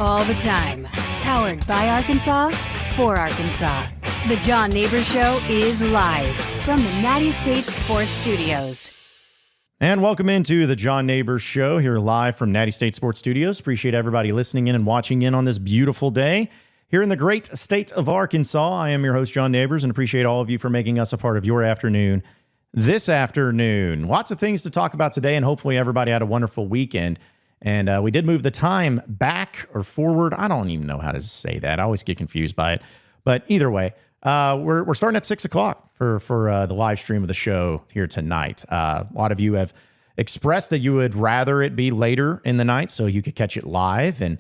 all the time. Powered by Arkansas, for Arkansas. The John Nabors Show is live from the Natty State Sports Studios. And welcome into the John Nabors Show here live from Natty State Sports Studios. Appreciate everybody listening in and watching in on this beautiful day here in the great state of Arkansas. I am your host, John Nabors, and appreciate all of you for making us a part of your afternoon this afternoon. Lots of things to talk about today, and hopefully everybody had a wonderful weekend. And we did move the time back or forward. I don't even know how to say that. I always get confused by it. But either way, we're starting at 6 o'clock for the live stream of the show here tonight. A lot of you have expressed that you would rather it be later in the night so you could catch it live. And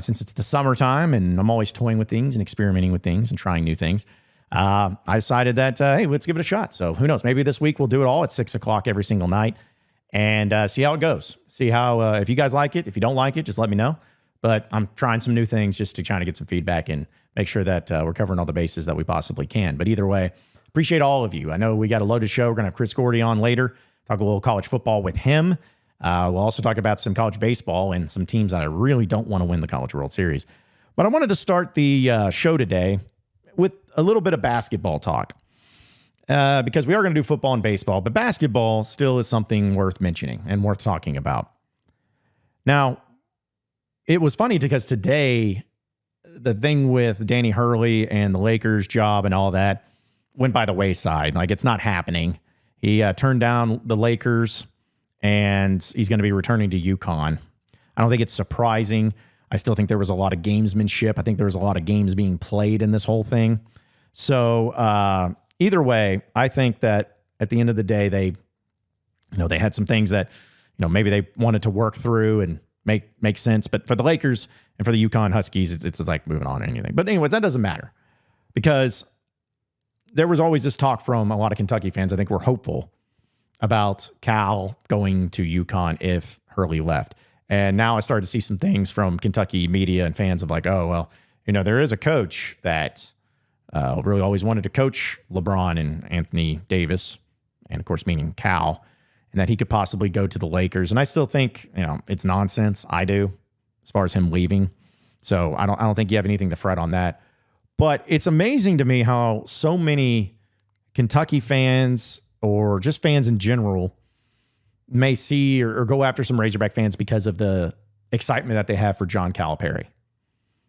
since it's the summertime and I'm always toying with things and experimenting with things and trying new things, I decided that, hey, let's give it a shot. So who knows? Maybe this week we'll do it all at 6 o'clock every single night. And see how it goes. See how, if you guys like it. If you don't like it, just let me know. But I'm trying some new things just to try to get some feedback and make sure that we're covering all the bases that we possibly can. But either way, appreciate all of you. I know we got a loaded show. We're going to have Chris Gordy on later, talk a little college football with him. We'll also talk about some college baseball and some teams that I really don't want to win the College World Series. But I wanted to start the show today with a little bit of basketball talk. Because we are going to do football and baseball, but basketball still is something worth mentioning and worth talking about. Now, it was funny because today, the thing with Danny Hurley and the Lakers job and all that went by the wayside. Like, it's not happening. He turned down the Lakers, and he's going to be returning to UConn. I don't think it's surprising. I still think there was a lot of gamesmanship. I think there was a lot of games being played in this whole thing. So, either way, I think that at the end of the day, they had some things that, maybe they wanted to work through and make sense. But for the Lakers and for the UConn Huskies, it's like moving on or anything. But anyways, that doesn't matter because there was always this talk from a lot of Kentucky fans. I think we're hopeful about Cal going to UConn if Hurley left. And now I started to see some things from Kentucky media and fans of like, oh, well, there is a coach that really always wanted to coach LeBron and Anthony Davis, and of course, meaning Cal, and that he could possibly go to the Lakers. And I still think, it's nonsense. I do, as far as him leaving. So I don't think you have anything to fret on that. But it's amazing to me how so many Kentucky fans or just fans in general may see or go after some Razorback fans because of the excitement that they have for John Calipari.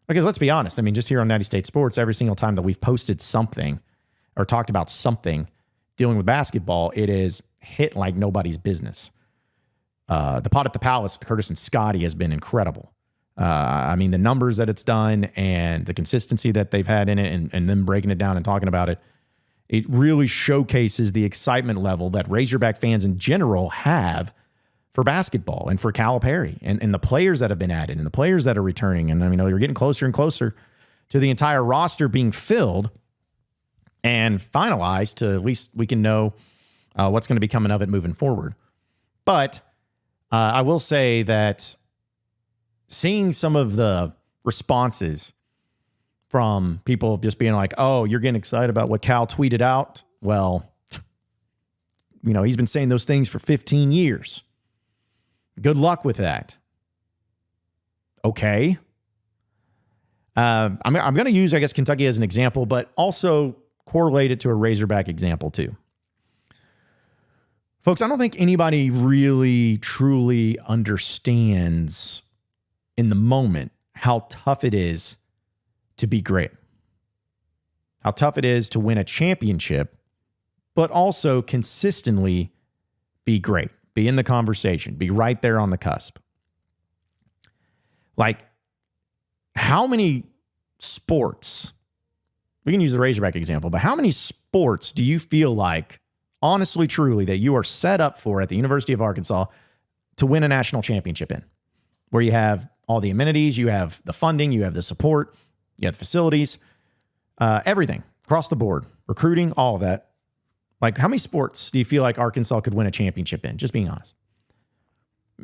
Because let's be honest, just here on Natty State Sports, every single time that we've posted something or talked about something dealing with basketball, it is hit like nobody's business. The Pot at the Palace with Curtis and Scotty has been incredible. The numbers that it's done and the consistency that they've had in it and them breaking it down and talking about it, it really showcases the excitement level that Razorback fans in general have for basketball and for Calipari and the players that have been added and the players that are returning. And you're getting closer and closer to the entire roster being filled and finalized to at least we can know what's going to be coming of it moving forward. But I will say that seeing some of the responses from people just being like, oh, you're getting excited about what Cal tweeted out. Well, he's been saying those things for 15 years. Good luck with that. Okay. I'm going to use, I guess, Kentucky as an example, but also correlate it to a Razorback example too. Folks, I don't think anybody really truly understands in the moment how tough it is to be great. How tough it is to win a championship, but also consistently be great. Be in the conversation. Be right there on the cusp. Like, how many sports, we can use the Razorback example, but how many sports do you feel like, honestly, truly, that you are set up for at the University of Arkansas to win a national championship in? Where you have all the amenities, you have the funding, you have the support, you have the facilities, everything across the board, recruiting, all of that. Like, how many sports do you feel like Arkansas could win a championship in? Just being honest.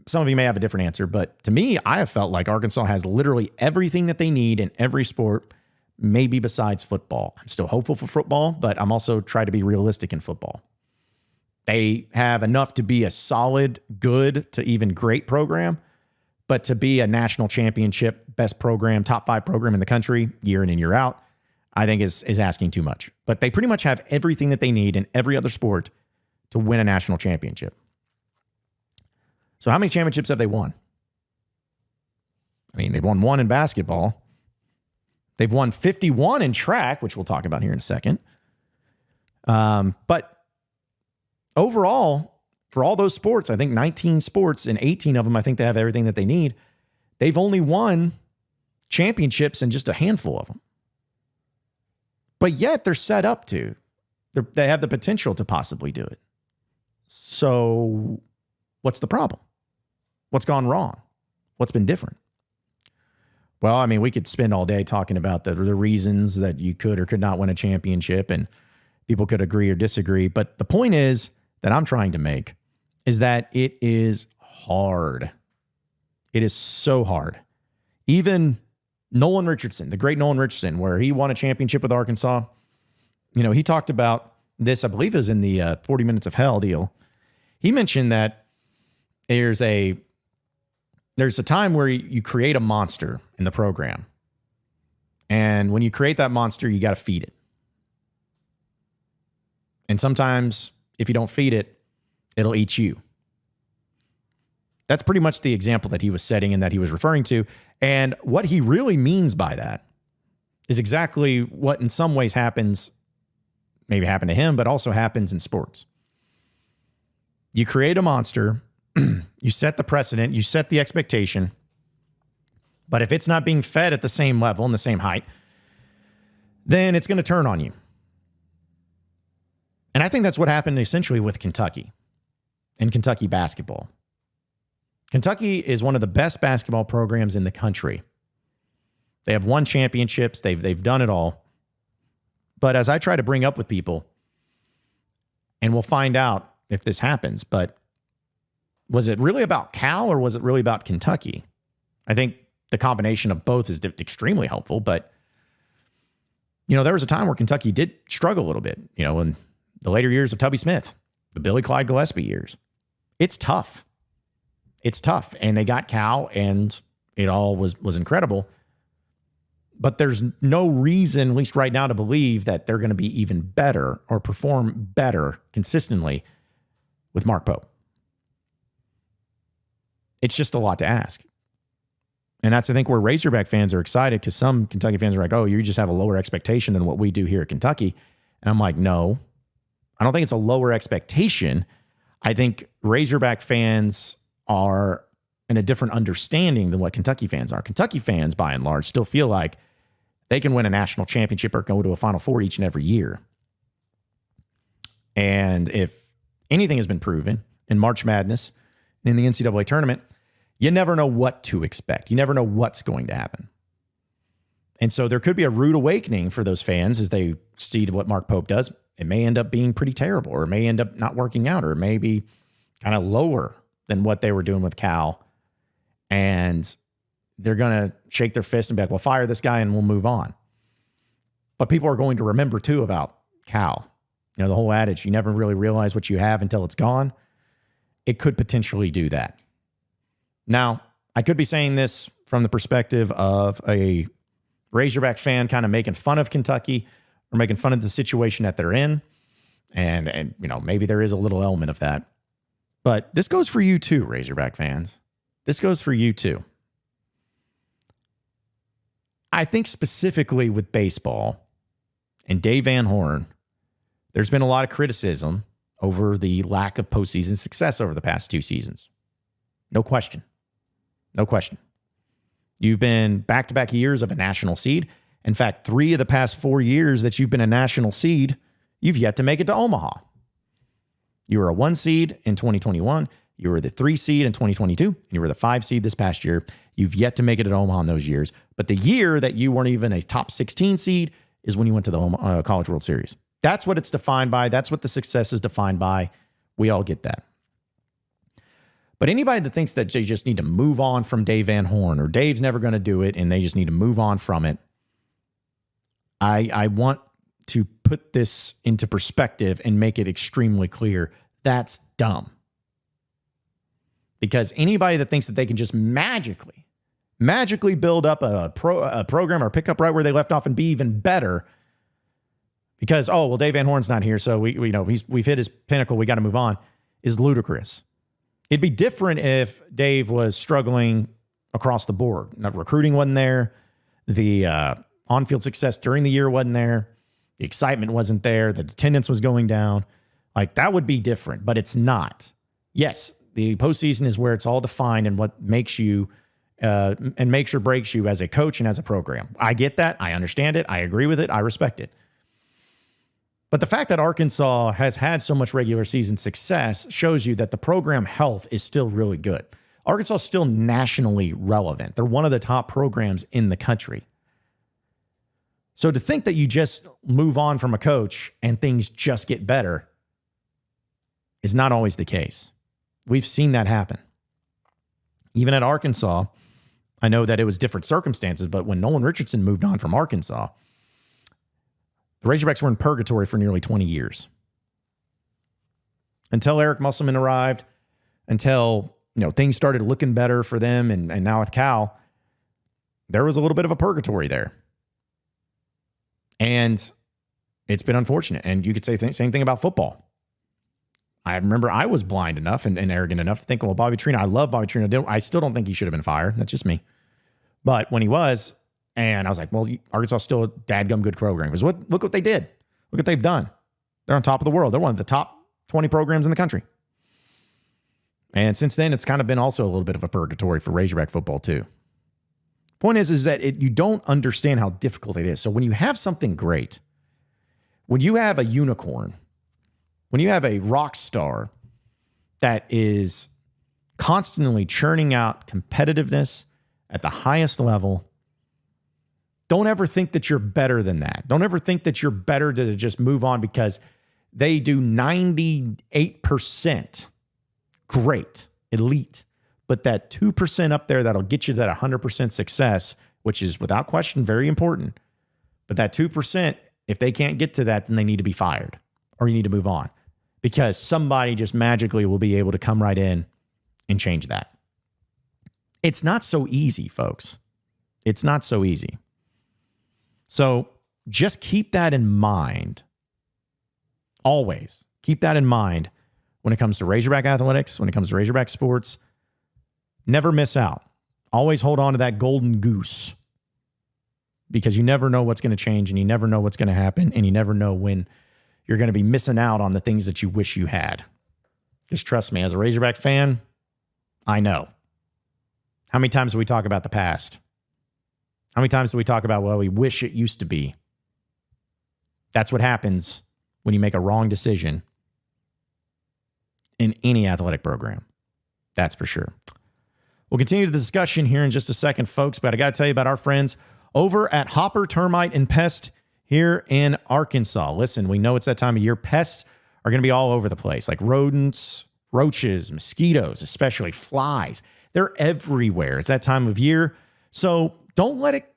Some of you may have a different answer, but to me, I have felt like Arkansas has literally everything that they need in every sport, maybe besides football. I'm still hopeful for football, but I'm also trying to be realistic in football. They have enough to be a solid, good to even great program, But to be a national championship, best program, top 5 program in the country, year in and year out, I think is asking too much. But they pretty much have everything that they need in every other sport to win a national championship. So how many championships have they won? I mean, they've won 1 in basketball. They've won 51 in track, which we'll talk about here in a second. But overall, for all those sports, I think 19 sports and 18 of them, I think they have everything that they need. They've only won championships in just a handful of them. But yet they're set up to. They have the potential to possibly do it. So what's the problem? What's gone wrong? What's been different? Well, I mean, we could spend all day talking about the reasons that you could or could not win a championship, and people could agree or disagree. But the point is that I'm trying to make is that it is hard. It is so hard. Even Nolan Richardson, the great Nolan Richardson, where he won a championship with Arkansas, he talked about this, I believe it was in the 40 Minutes of Hell deal. He mentioned that there's a time where you create a monster in the program. And when you create that monster, you got to feed it. And sometimes if you don't feed it, it'll eat you. That's pretty much the example that he was setting and that he was referring to. And what he really means by that is exactly what in some ways happens, maybe happened to him, but also happens in sports. You create a monster, you set the precedent, you set the expectation, but if it's not being fed at the same level and the same height, then it's going to turn on you. And I think that's what happened essentially with Kentucky and Kentucky basketball. Kentucky is one of the best basketball programs in the country. They have won championships. They've done it all. But as I try to bring up with people, and we'll find out if this happens, but was it really about Cal or was it really about Kentucky? I think the combination of both is extremely helpful, but there was a time where Kentucky did struggle a little bit, in the later years of Tubby Smith, the Billy Clyde Gillespie years. It's tough. It's tough. And they got Cal and it all was incredible. But there's no reason, at least right now, to believe that they're going to be even better or perform better consistently with Mark Pope. It's just a lot to ask. And that's, I think, where Razorback fans are excited, because some Kentucky fans are like, oh, you just have a lower expectation than what we do here at Kentucky. And I'm like, no, I don't think it's a lower expectation. I think Razorback fans are in a different understanding than what Kentucky fans are. Kentucky fans, by and large, still feel like they can win a national championship or go to a Final Four each and every year. And if anything has been proven in March Madness and in the NCAA tournament, you never know what to expect. You never know what's going to happen. And so there could be a rude awakening for those fans as they see what Mark Pope does. It may end up being pretty terrible, or it may end up not working out, or it may be kind of lower than what they were doing with Cal. And they're going to shake their fist and be like, well, fire this guy and we'll move on. But people are going to remember too about Cal. The whole adage, you never really realize what you have until it's gone. It could potentially do that. Now, I could be saying this from the perspective of a Razorback fan kind of making fun of Kentucky or making fun of the situation that they're in. And maybe there is a little element of that. But this goes for you too, Razorback fans. This goes for you too. I think specifically with baseball and Dave Van Horn, there's been a lot of criticism over the lack of postseason success over the past 2 seasons. No question. No question. You've been back-to-back years of a national seed. In fact, 3 of the past 4 years that you've been a national seed, you've yet to make it to Omaha. You were a 1 seed in 2021. You were the 3 seed in 2022. And you were the 5 seed this past year. You've yet to make it at Omaha in those years. But the year that you weren't even a top 16 seed is when you went to the College World Series. That's what it's defined by. That's what the success is defined by. We all get that. But anybody that thinks that they just need to move on from Dave Van Horn, or Dave's never going to do it and they just need to move on from it, I want to put this into perspective and make it extremely clear. That's dumb. because anybody that thinks that they can just magically build up a program or pick up right where they left off and be even better because, oh, well, Dave Van Horn's not here, so we know we've hit his pinnacle, we got to move on, is ludicrous. It'd be different if Dave was struggling across the board. Recruiting wasn't there. The on-field success during the year wasn't there. The excitement wasn't there. The attendance was going down. Like, that would be different, but it's not. Yes, the postseason is where it's all defined and what makes you and makes or breaks you as a coach and as a program. I get that. I understand it. I agree with it. I respect it. But the fact that Arkansas has had so much regular season success shows you that the program health is still really good. Arkansas is still nationally relevant. They're one of the top programs in the country. So to think that you just move on from a coach and things just get better is not always the case. We've seen that happen. Even at Arkansas, I know that it was different circumstances, but when Nolan Richardson moved on from Arkansas, the Razorbacks were in purgatory for nearly 20 years. Until Eric Musselman arrived, until things started looking better for them, and now with Cal, there was a little bit of a purgatory there. And it's been unfortunate. And you could say the same thing about football. I remember I was blind enough and arrogant enough to think, well, Bobby Trino, I love Bobby Trino. I still don't think he should have been fired. That's just me. But when he was, and I was like, well, Arkansas is still a dadgum good program. Because look what they did. Look what they've done. They're on top of the world. They're one of the top 20 programs in the country. And since then, it's kind of been also a little bit of a purgatory for Razorback football too. Point is that you don't understand how difficult it is. So when you have something great, when you have a unicorn, when you have a rock star that is constantly churning out competitiveness at the highest level, don't ever think that you're better than that. Don't ever think that you're better to just move on because they do 98% great, elite. But that 2% up there that'll get you that 100% success, which is without question very important. But that 2%, if they can't get to that, then they need to be fired or you need to move on because somebody just magically will be able to come right in and change that. It's not so easy, folks. It's not so easy. So just keep that in mind. Always keep that in mind when it comes to Razorback athletics, when it comes to Razorback sports. Never miss out. Always hold on to that golden goose because you never know what's going to change and you never know what's going to happen and you never know when you're going to be missing out on the things that you wish you had. Just trust me, as a Razorback fan, I know. How many times do we talk about the past? How many times do we talk about, well, we wish it used to be? That's what happens when you make a wrong decision in any athletic program. That's for sure. We'll continue the discussion here in just a second, folks, but I got to tell you about our friends over at Hopper Termite and Pest here in Arkansas. Listen, we know it's that time of year. Pests are going to be all over the place, like rodents, roaches, mosquitoes, especially flies. They're everywhere. It's that time of year. So don't let it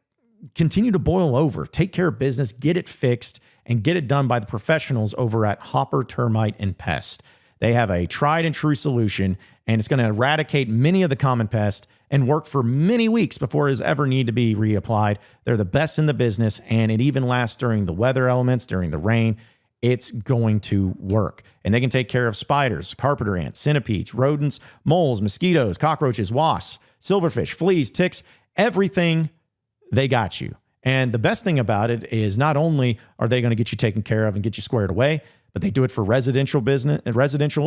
continue to boil over. Take care of business, get it fixed, and get it done by the professionals over at Hopper Termite and Pest. They have a tried and true solution, and it's going to eradicate many of the common pests and work for many weeks before it is ever need to be reapplied. They're the best in the business, and it even lasts during the weather elements, during the rain. It's going to work. And they can take care of spiders, carpenter ants, centipedes, rodents, moles, mosquitoes, cockroaches, wasps, silverfish, fleas, ticks, everything. They got you. And the best thing about it is not only are they going to get you taken care of and get you squared away, but they do it for residential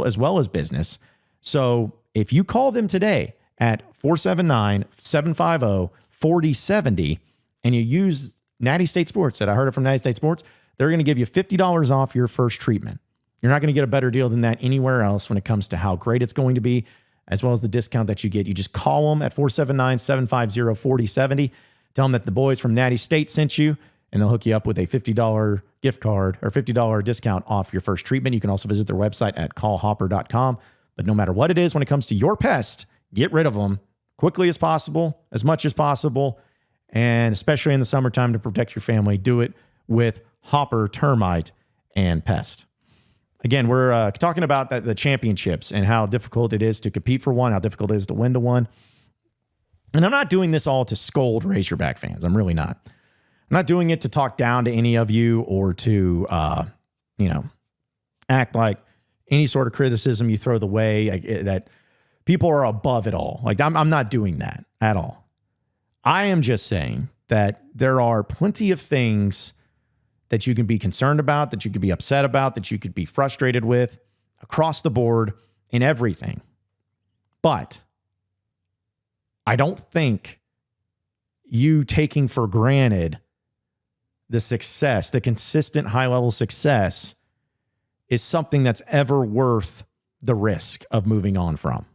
as well as business. So if you call them today at 479-750-4070 and you use Natty State Sports, I heard it from Natty State Sports, they're going to give you $50 off your first treatment. You're not going to get a better deal than that anywhere else when it comes to how great it's going to be, as well as the discount that you get. You just call them at 479-750-4070. Tell them that the boys from Natty State sent you, and they'll hook you up with a $50 gift card or $50 discount off your first treatment. You can also visit their website at callhopper.com. But no matter what it is, when it comes to your pest, get rid of them quickly as possible, as much as possible, and especially in the summertime to protect your family, do it with Hopper Termite and Pest. Again, we're talking about the championships and how difficult it is to compete for one, how difficult it is to win to one. And I'm not doing this all to scold Razorback fans. I'm really not. I'm not doing it to talk down to any of you or to, act like any sort of criticism you throw the way that people are above it all. Like I'm not doing that at all. I am just saying that there are plenty of things that you can be concerned about, that you could be upset about, that you could be frustrated with across the board in everything. But I don't think you taking for granted the success, the consistent high-level success, is something that's ever worth the risk of moving on from.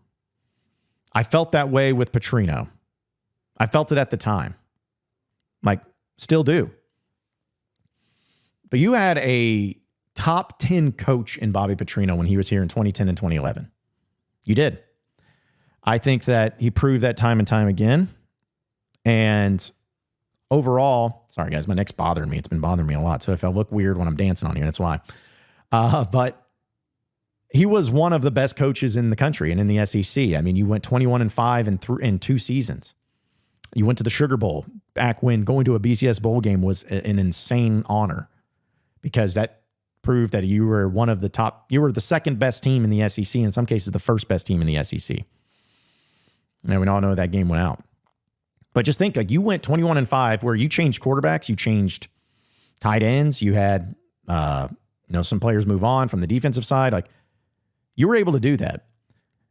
I felt that way with Petrino. I felt it at the time. Like, still do. But you had a top 10 coach in Bobby Petrino when he was here in 2010 and 2011. You did. I think that he proved that time and time again. And overall, sorry guys, my neck's bothering me. It's been bothering me a lot. So if I look weird when I'm dancing on here, that's why. But he was one of the best coaches in the country and in the SEC. I mean, you went 21-5 in 2 seasons. You went to the Sugar Bowl back when going to a BCS bowl game was an insane honor, because that proved that you were one of the top, you were the second best team in the SEC, in some cases the first best team in the SEC. And we all know that game went out. But just think, like, you went 21-5 where you changed quarterbacks, you changed tight ends, you had some players move on from the defensive side. Like, you were able to do that.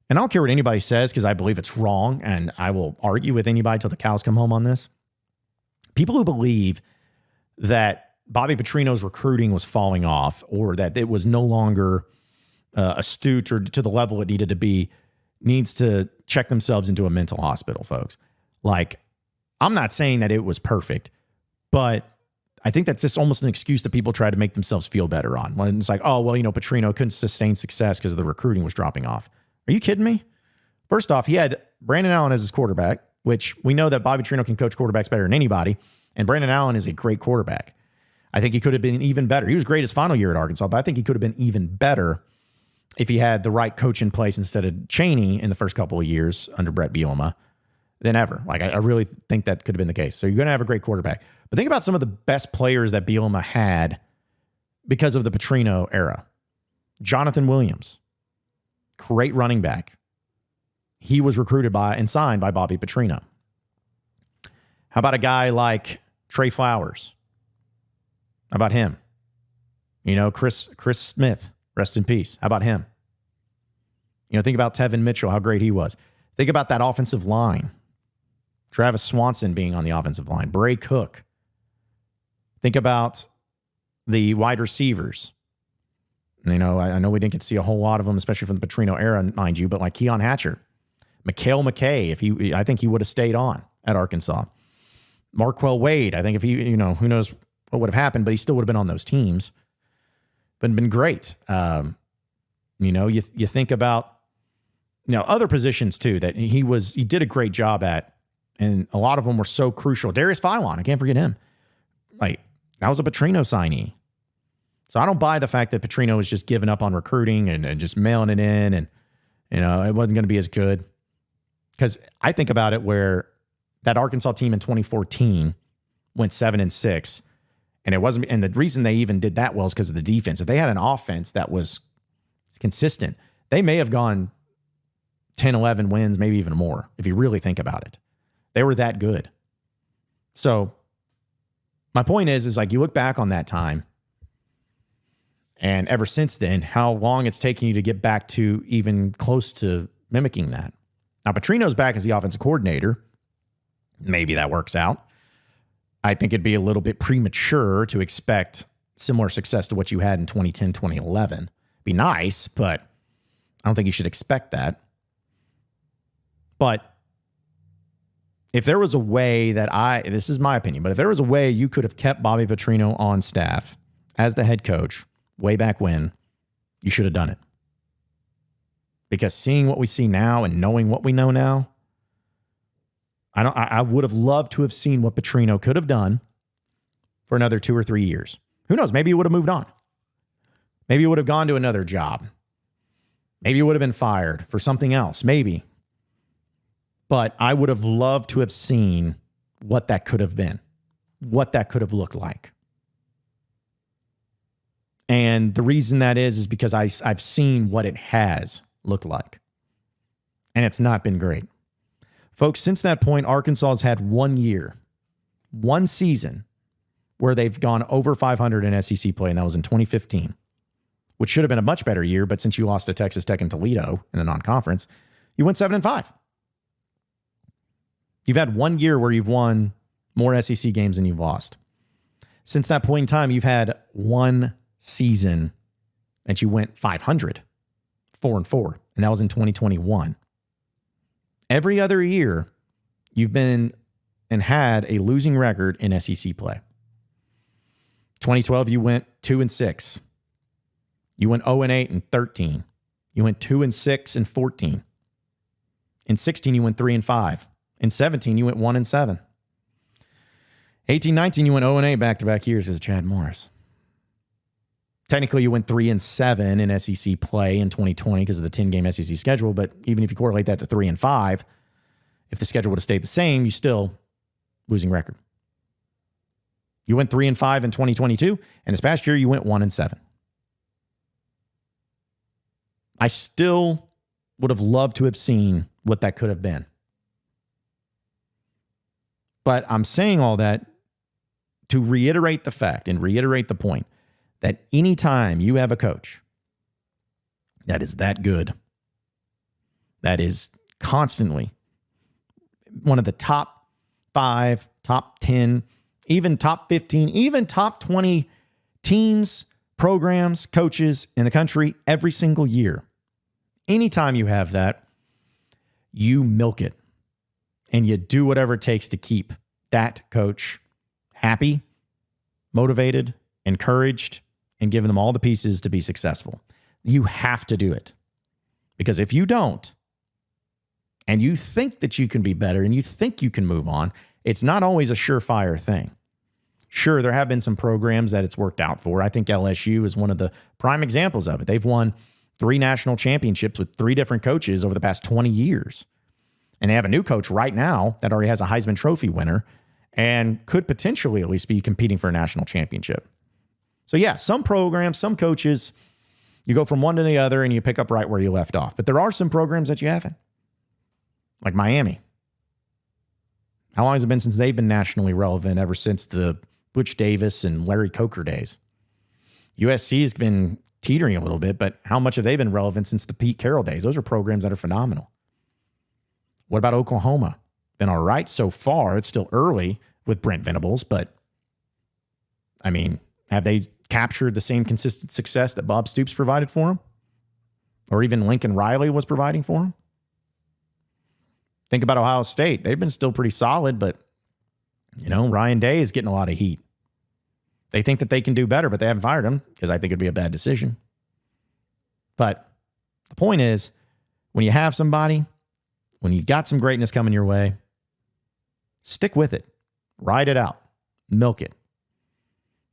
And I don't care what anybody says, because I believe it's wrong, and I will argue with anybody till the cows come home on this. People who believe that Bobby Petrino's recruiting was falling off, or that it was no longer astute or to the level it needed to be, needs to check themselves into a mental hospital, folks. Like, I'm not saying that it was perfect, but I think that's just almost an excuse that people try to make themselves feel better on. When it's like, oh, well, Petrino couldn't sustain success because the recruiting was dropping off. Are you kidding me? First off, he had Brandon Allen as his quarterback, which we know that Bobby Petrino can coach quarterbacks better than anybody, and Brandon Allen is a great quarterback. I think he could have been even better. He was great his final year at Arkansas, but I think he could have been even better if he had the right coach in place instead of Chaney in the first couple of years under Brett Bielema than ever. Like, I really think that could have been the case. So you're going to have a great quarterback. But think about some of the best players that Bielema had because of the Petrino era. Jonathan Williams, great running back. He was recruited by and signed by Bobby Petrino. How about a guy like Trey Flowers? How about him? Chris Smith, rest in peace. How about him? Think about Tevin Mitchell, how great he was. Think about that offensive line. Travis Swanson being on the offensive line. Bray Cook. Think about the wide receivers. I know we didn't get to see a whole lot of them, especially from the Petrino era, mind you, but like Keon Hatcher, Mikhail McKay, I think he would have stayed on at Arkansas. Marquell Wade, I think if he, who knows what would have happened, but he still would have been on those teams. But been great. You think about, other positions too that he did a great job at, and a lot of them were so crucial. Darius Philon, I can't forget him. Like, that was a Petrino signee. So I don't buy the fact that Petrino was just giving up on recruiting and just mailing it in, and it wasn't going to be as good. Because I think about it where that Arkansas team in 2014 went 7-6, and it wasn't. And the reason they even did that well is because of the defense. If they had an offense that was consistent, they may have gone 10, 11 wins, maybe even more, if you really think about it. They were that good. So my point is like, you look back on that time, and ever since then, how long it's taken you to get back to even close to mimicking that. Now, Petrino's back as the offensive coordinator. Maybe that works out. I think it'd be a little bit premature to expect similar success to what you had in 2010, 2011. Be nice, but I don't think you should expect that. But if there was a way that this is my opinion, but if there was a way you could have kept Bobby Petrino on staff as the head coach way back when, you should have done it. Because seeing what we see now and knowing what we know now, I would have loved to have seen what Petrino could have done for another 2 or 3 years. Who knows? Maybe he would have moved on. Maybe you would have gone to another job. Maybe you would have been fired for something else. Maybe. But I would have loved to have seen what that could have been, what that could have looked like. And the reason that is because I've seen what it has looked like. And it's not been great. Folks, since that point, Arkansas has had 1 year, one season where they've gone over 500 in SEC play, and that was in 2015, which should have been a much better year. But since you lost to Texas Tech and Toledo in a non-conference, you went 7-5. You've had 1 year where you've won more SEC games than you've lost. Since that point in time, you've had one season that you went 500, 4-4, and that was in 2021. Every other year, you've been and had a losing record in SEC play. 2012, you went 2-6. You went 0-8 and 13. You went 2-6 and 14. In 16, you went 3-5. In 17, you went 1-7. 18-19, you went 0-8 back-to-back years as Chad Morris. Technically, you went 3-7 in SEC play in 2020 because of the 10-game SEC schedule, but even if you correlate that to 3-5, if the schedule would have stayed the same, you still losing record. You went 3-5 in 2022, and this past year, you went 1-7. I still would have loved to have seen what that could have been. But I'm saying all that to reiterate the fact and reiterate the point that anytime you have a coach that is that good, that is constantly one of the top 5, top 10, even top 15, even top 20 teams, programs, coaches in the country every single year. Anytime you have that, you milk it and you do whatever it takes to keep that coach happy, motivated, encouraged, and giving them all the pieces to be successful. You have to do it. Because if you don't, and you think that you can be better and you think you can move on, it's not always a surefire thing. Sure, there have been some programs that it's worked out for. I think LSU is one of the prime examples of it. They've won 3 national championships with 3 different coaches over the past 20 years. And they have a new coach right now that already has a Heisman Trophy winner and could potentially at least be competing for a national championship. So yeah, some programs, some coaches, you go from one to the other and you pick up right where you left off. But there are some programs that you haven't. Like Miami. How long has it been since they've been nationally relevant? Ever since the Butch Davis and Larry Coker days. USC's been teetering a little bit, but how much have they been relevant since the Pete Carroll days? Those are programs that are phenomenal. What about Oklahoma? Been all right so far. It's still early with Brent Venables, but I mean, have they captured the same consistent success that Bob Stoops provided for them? Or even Lincoln Riley was providing for them? Think about Ohio State. They've been still pretty solid, but, you know, Ryan Day is getting a lot of heat. They think that they can do better, but they haven't fired him because I think it'd be a bad decision. But the point is, when you have somebody, when you got some greatness coming your way, stick with it. Ride it out. Milk it.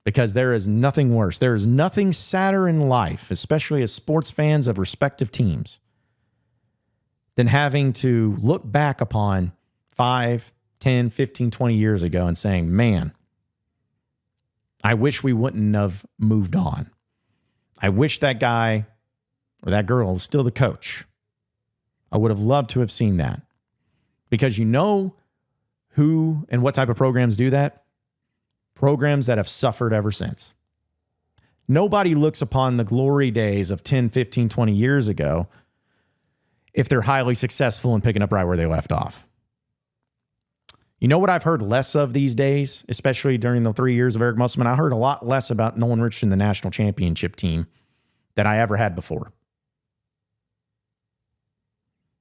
Because there is nothing worse. There is nothing sadder in life, especially as sports fans of respective teams, than having to look back upon 5, 10, 15, 20 years ago and saying, man, I wish we wouldn't have moved on. I wish that guy or that girl was still the coach. I would have loved to have seen that. Because you know who and what type of programs do that? Programs that have suffered ever since. Nobody looks upon the glory days of 10, 15, 20 years ago if they're highly successful in picking up right where they left off. You know what I've heard less of these days, especially during the 3 years of Eric Musselman? I heard a lot less about Nolan Richardson, the national championship team, than I ever had before.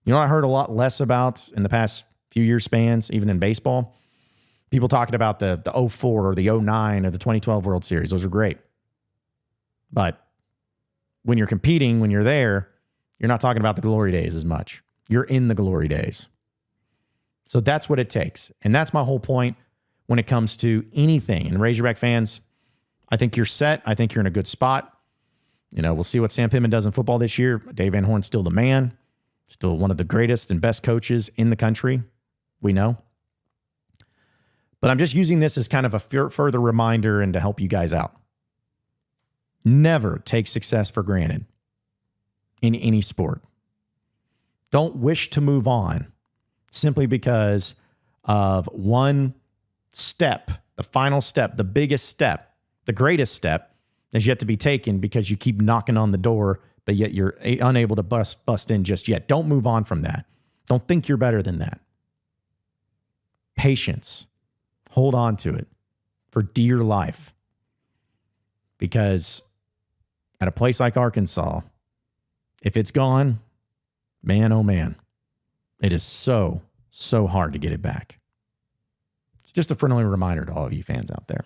You know what I heard a lot less about in the past few year spans, even in baseball? People talking about the 04 or the 09 or the 2012 World Series. Those are great. But when you're competing, when you're there, you're not talking about the glory days as much. You're in the glory days. So that's what it takes. And that's my whole point when it comes to anything. And Razorback fans, I think you're set. I think you're in a good spot. We'll see what Sam Pittman does in football this year. Dave Van Horn's still the man, still one of the greatest and best coaches in the country. We know. But I'm just using this as kind of a further reminder and to help you guys out. Never take success for granted in any sport. Don't wish to move on simply because of one step, the final step, the biggest step, the greatest step is yet to be taken because you keep knocking on the door, but yet you're unable to bust in just yet. Don't move on from that. Don't think you're better than that. Patience. Hold on to it for dear life. Because at a place like Arkansas, if it's gone, man, oh man, it is so hard to get it back. It's just a friendly reminder to all of you fans out there.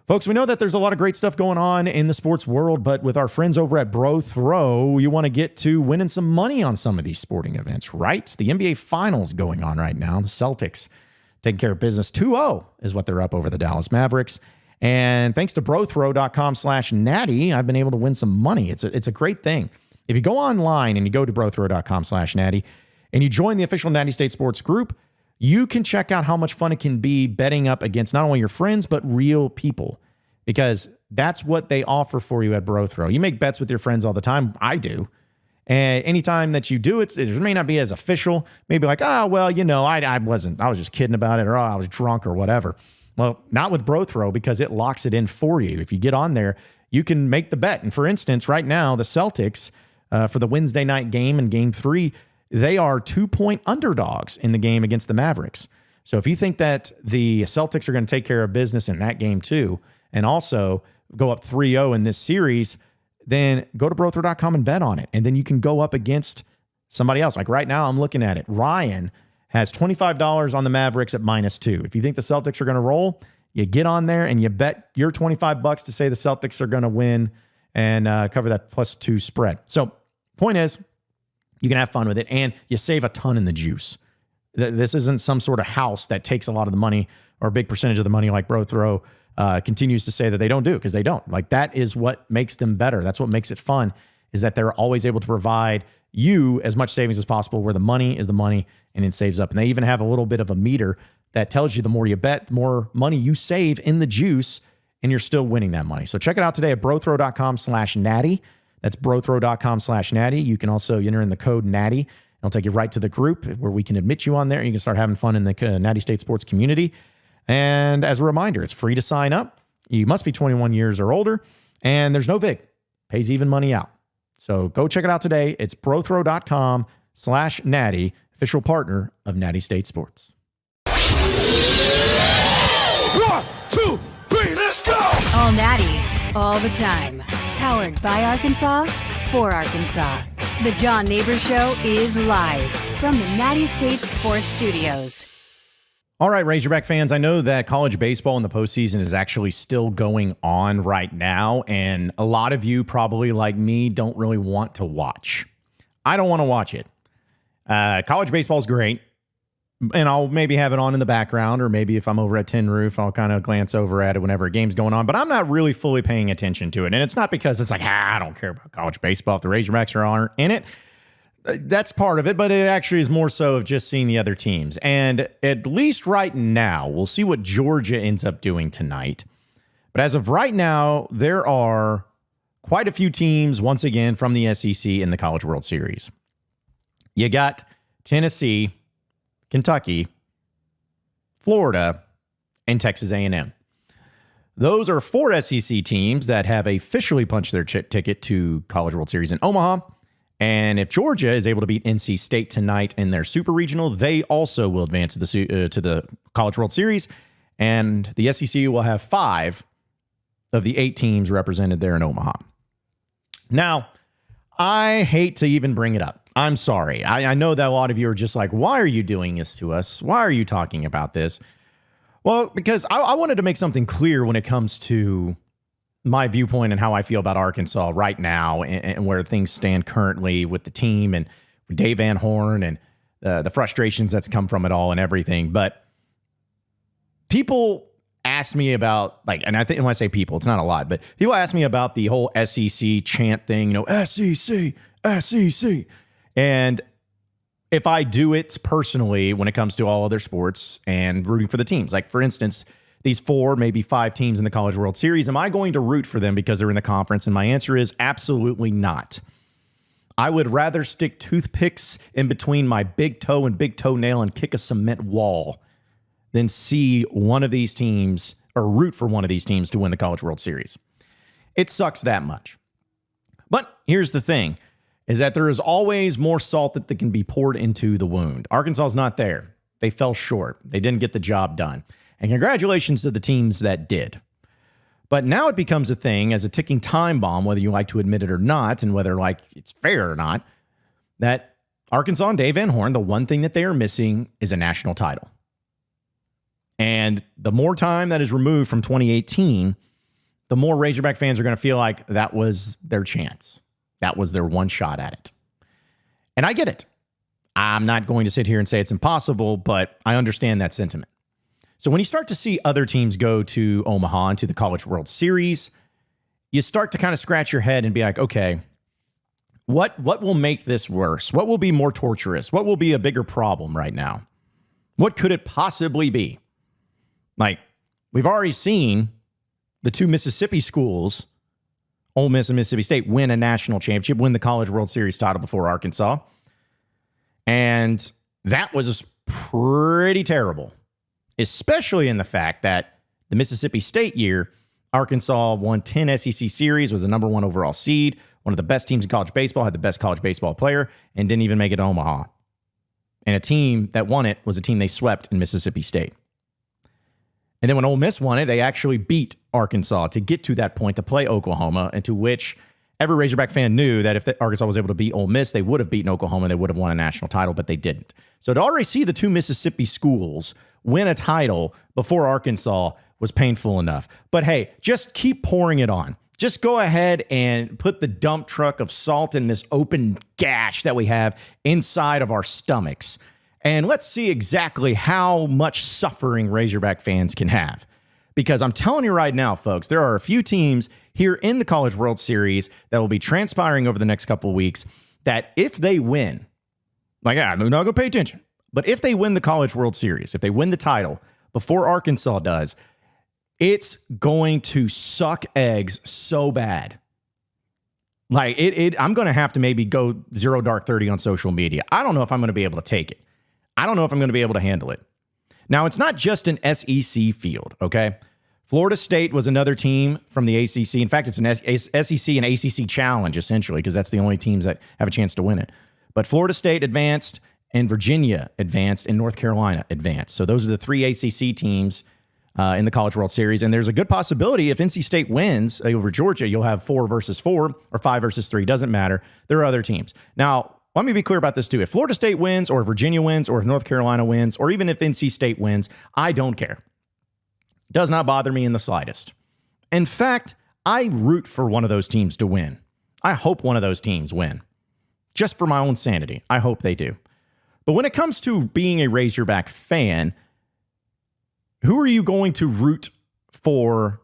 Folks, we know that there's a lot of great stuff going on in the sports world, but with our friends over at BroThrow, you want to get to winning some money on some of these sporting events, right? The NBA Finals going on right now. The Celtics taking care of business. 2-0 is what they're up over the Dallas Mavericks. And thanks to BroThrow.com/Natty, I've been able to win some money. It's a great thing. If you go online and you go to BroThrow.com/Natty and you join the official Natty State Sports group, you can check out how much fun it can be betting up against not only your friends, but real people, because that's what they offer for you at BroThrow. You make bets with your friends all the time. I do. And anytime that you do it may not be as official. Maybe like, I was just kidding about it, or I was drunk or whatever. Well, not with BroThrow, because it locks it in for you. If you get on there, you can make the bet. And for instance, right now, the Celtics, for the Wednesday night game in Game 3, they are 2-point underdogs in the game against the Mavericks. So if you think that the Celtics are going to take care of business in that game too, and also go up 3-0 in this series, then go to BroThrow.com and bet on it. And then you can go up against somebody else. Like right now, I'm looking at it. Ryan has $25 on the Mavericks at -2. If you think the Celtics are going to roll, you get on there and you bet your $25 to say the Celtics are going to win and cover that +2 spread. So point is, you can have fun with it, and you save a ton in the juice. This isn't some sort of house that takes a lot of the money or a big percentage of the money like BroThrow continues to say that they don't do, because they don't. Like, that is what makes them better. That's what makes it fun, is that they're always able to provide you as much savings as possible where the money is the money, and it saves up. And they even have a little bit of a meter that tells you the more you bet, the more money you save in the juice, and you're still winning that money. So check it out today at BroThrow.com/Natty. That's BroThrow.com/Natty. You can also enter in the code Natty. It'll take you right to the group where we can admit you on there, and you can start having fun in the Natty State Sports community. And as a reminder, it's free to sign up. You must be 21 years or older, and there's no VIG. Pays even money out. So go check it out today. It's BroThrow.com/Natty, official partner of Natty State Sports. 1, 2, 3, let's go! All Natty, all the time. Powered by Arkansas, for Arkansas. The John Nabors Show is live from the Natty State Sports Studios. All right, Razorback fans, I know that college baseball in the postseason is actually still going on right now, and a lot of you, probably like me, don't really want to watch. I don't want to watch it. College baseball is great, and I'll maybe have it on in the background, or maybe if I'm over at Tin Roof, I'll kind of glance over at it whenever a game's going on, but I'm not really fully paying attention to it. And it's not because it's like, I don't care about college baseball if the Razorbacks are in it. That's part of it, but it actually is more so of just seeing the other teams. And at least right now, we'll see what Georgia ends up doing tonight. But as of right now, there are quite a few teams, once again, from the SEC in the College World Series. You got Tennessee, Kentucky, Florida, and Texas A&M. Those are 4 SEC teams that have officially punched their ticket to College World Series in Omaha. And if Georgia is able to beat NC State tonight in their Super Regional, they also will advance to the College World Series. And the SEC will have 5 of the 8 teams represented there in Omaha. Now, I hate to even bring it up. I'm sorry. I know that a lot of you are just like, why are you doing this to us? Why are you talking about this? Well, because I wanted to make something clear when it comes to my viewpoint and how I feel about Arkansas right now, and where things stand currently with the team and Dave Van Horn and the frustrations that's come from it all and everything. But people ask me about, like, and I think when I say people, it's not a lot, but people ask me about the whole SEC chant thing, SEC, SEC. And if I do it personally when it comes to all other sports and rooting for the teams, like for instance, these 4, maybe 5 teams in the College World Series, am I going to root for them because they're in the conference? And my answer is absolutely not. I would rather stick toothpicks in between my big toe and big toenail and kick a cement wall than see one of these teams or root for one of these teams to win the College World Series. It sucks that much. But here's the thing, is that there is always more salt that can be poured into the wound. Arkansas is not there. They fell short. They didn't get the job done. And congratulations to the teams that did. But now it becomes a thing as a ticking time bomb, whether you like to admit it or not, and whether like it's fair or not, that Arkansas and Dave Van Horn, the one thing that they are missing is a national title. And the more time that is removed from 2018, the more Razorback fans are going to feel like that was their chance. That was their one shot at it. And I get it. I'm not going to sit here and say it's impossible, but I understand that sentiment. So when you start to see other teams go to Omaha and to the College World Series, you start to kind of scratch your head and be like, okay, what will make this worse? What will be more torturous? What will be a bigger problem right now? What could it possibly be? Like, we've already seen the 2 Mississippi schools, Ole Miss and Mississippi State, win a national championship, win the College World Series title before Arkansas. And that was pretty terrible. Especially in the fact that the Mississippi State year, Arkansas won 10 SEC series, was the number 1 overall seed, one of the best teams in college baseball, had the best college baseball player, and didn't even make it to Omaha. And a team that won it was a team they swept in Mississippi State. And then when Ole Miss won it, they actually beat Arkansas to get to that point to play Oklahoma, and to which every Razorback fan knew that if Arkansas was able to beat Ole Miss, they would have beaten Oklahoma, they would have won a national title, but they didn't. So to already see the 2 Mississippi schools win a title before Arkansas was painful enough. But hey, just keep pouring it on. Just go ahead and put the dump truck of salt in this open gash that we have inside of our stomachs. And let's see exactly how much suffering Razorback fans can have. Because I'm telling you right now, folks, there are a few teams here in the College World Series that will be transpiring over the next couple of weeks that if they win, I'm not going to pay attention, but if they win the College World Series, if they win the title before Arkansas does, it's going to suck eggs so bad. I'm going to have to maybe go 0 dark 30 on social media. I don't know if I'm going to be able to take it. I don't know if I'm going to be able to handle it. Now, it's not just an SEC field, okay? Florida State was another team from the ACC. In fact, it's an SEC and ACC challenge, essentially, because that's the only teams that have a chance to win it. But Florida State advanced, and Virginia advanced, and North Carolina advanced. So those are the 3 ACC teams in the College World Series. And there's a good possibility if NC State wins over Georgia, you'll have 4 versus 4 or 5 versus 3. Doesn't matter. There are other teams. Now, let me be clear about this too. If Florida State wins, or if Virginia wins, or if North Carolina wins, or even if NC State wins, I don't care. It does not bother me in the slightest. In fact, I root for one of those teams to win. I hope one of those teams win. Just for my own sanity. I hope they do. But when it comes to being a Razorback fan, who are you going to root for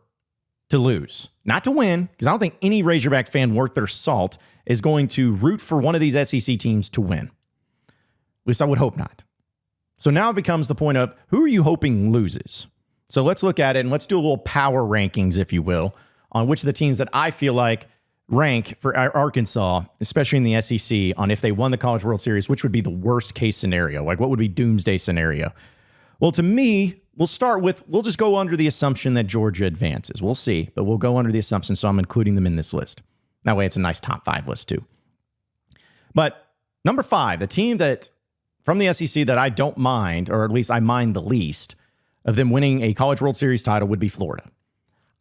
to lose? Not to win, because I don't think any Razorback fan worth their salt is going to root for one of these SEC teams to win. At least I would hope not. So now it becomes the point of, who are you hoping loses? So let's look at it, and let's do a little power rankings, if you will, on which of the teams that I feel like rank for Arkansas, especially in the SEC, on if they won the College World Series, which would be the worst case scenario. Like, what would be doomsday scenario? Well, to me, we'll just go under the assumption that Georgia advances. We'll see, but we'll go under the assumption, so I'm including them in this list. That way it's a nice top 5 list too. But number 5, the team that from the SEC that I don't mind, or at least I mind the least, of them winning a College World Series title would be Florida.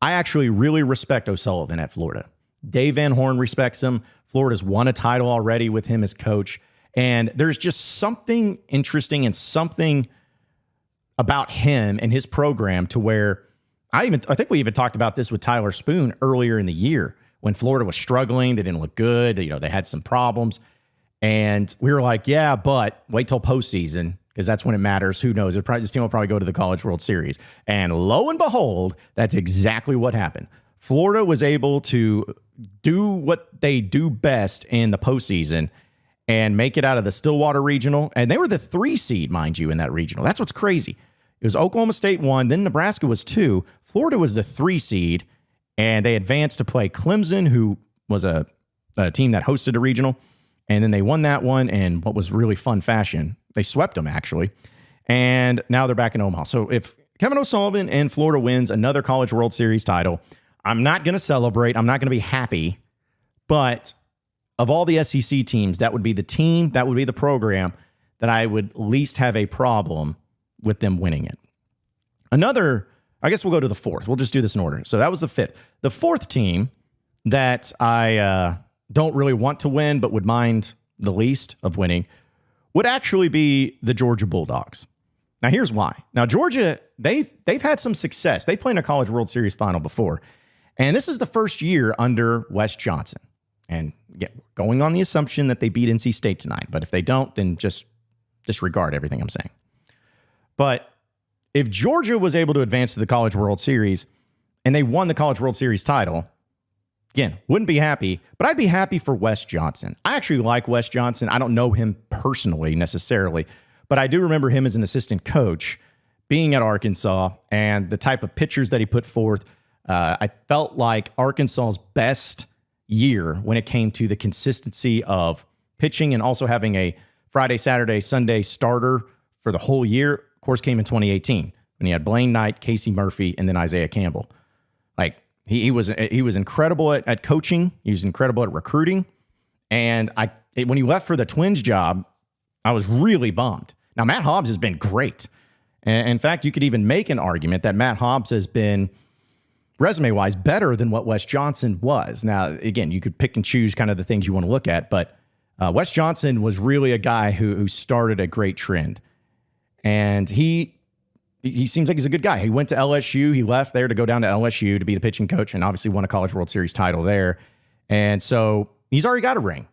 I actually really respect O'Sullivan at Florida. Dave Van Horn respects him. Florida's won a title already with him as coach. And there's just something interesting and something about him and his program to where I think we even talked about this with Tyler Spoon earlier in the year when Florida was struggling. They didn't look good. They had some problems. And we were like, yeah, but wait till postseason because that's when it matters. Who knows? This team will probably go to the College World Series. And lo and behold, that's exactly what happened. Florida was able to do what they do best in the postseason and make it out of the Stillwater Regional. And they were the 3 seed, mind you, in that regional. That's what's crazy. It was Oklahoma State 1, then Nebraska was 2. Florida was the 3 seed, and they advanced to play Clemson, who was a team that hosted a regional. And then they won that one in what was really fun fashion. They swept them, actually. And now they're back in Omaha. So if Kevin O'Sullivan and Florida wins another College World Series title, I'm not going to celebrate. I'm not going to be happy. But of all the SEC teams, that would be the team, that would be the program that I would least have a problem with them winning it. I guess we'll go to the 4th. We'll just do this in order. So that was the 5th. The 4th team that I don't really want to win, but would mind the least of winning, would actually be the Georgia Bulldogs. Now, here's why. Now, Georgia, they've had some success. They played in a College World Series final before. And this is the first year under Wes Johnson. And again, going on the assumption that they beat NC State tonight. But if they don't, then just disregard everything I'm saying. But if Georgia was able to advance to the College World Series and they won the College World Series title, again, wouldn't be happy, but I'd be happy for Wes Johnson. I actually like Wes Johnson. I don't know him personally necessarily, but I do remember him as an assistant coach being at Arkansas and the type of pitchers that he put forth. I felt like Arkansas's best year when it came to the consistency of pitching and also having a Friday, Saturday, Sunday starter for the whole year, of course, came in 2018 when he had Blaine Knight, Casey Murphy, and then Isaiah Campbell. Like, he was incredible at coaching. He was incredible at recruiting. And when he left for the Twins job, I was really bummed. Now, Matt Hobbs has been great. And in fact, you could even make an argument that Matt Hobbs has been, resume-wise, better than what Wes Johnson was. Now, again, you could pick and choose kind of the things you want to look at, but Wes Johnson was really a guy who started a great trend. And he seems like he's a good guy. He went to LSU. He left there to go down to LSU to be the pitching coach and obviously won a College World Series title there. And so he's already got a ring,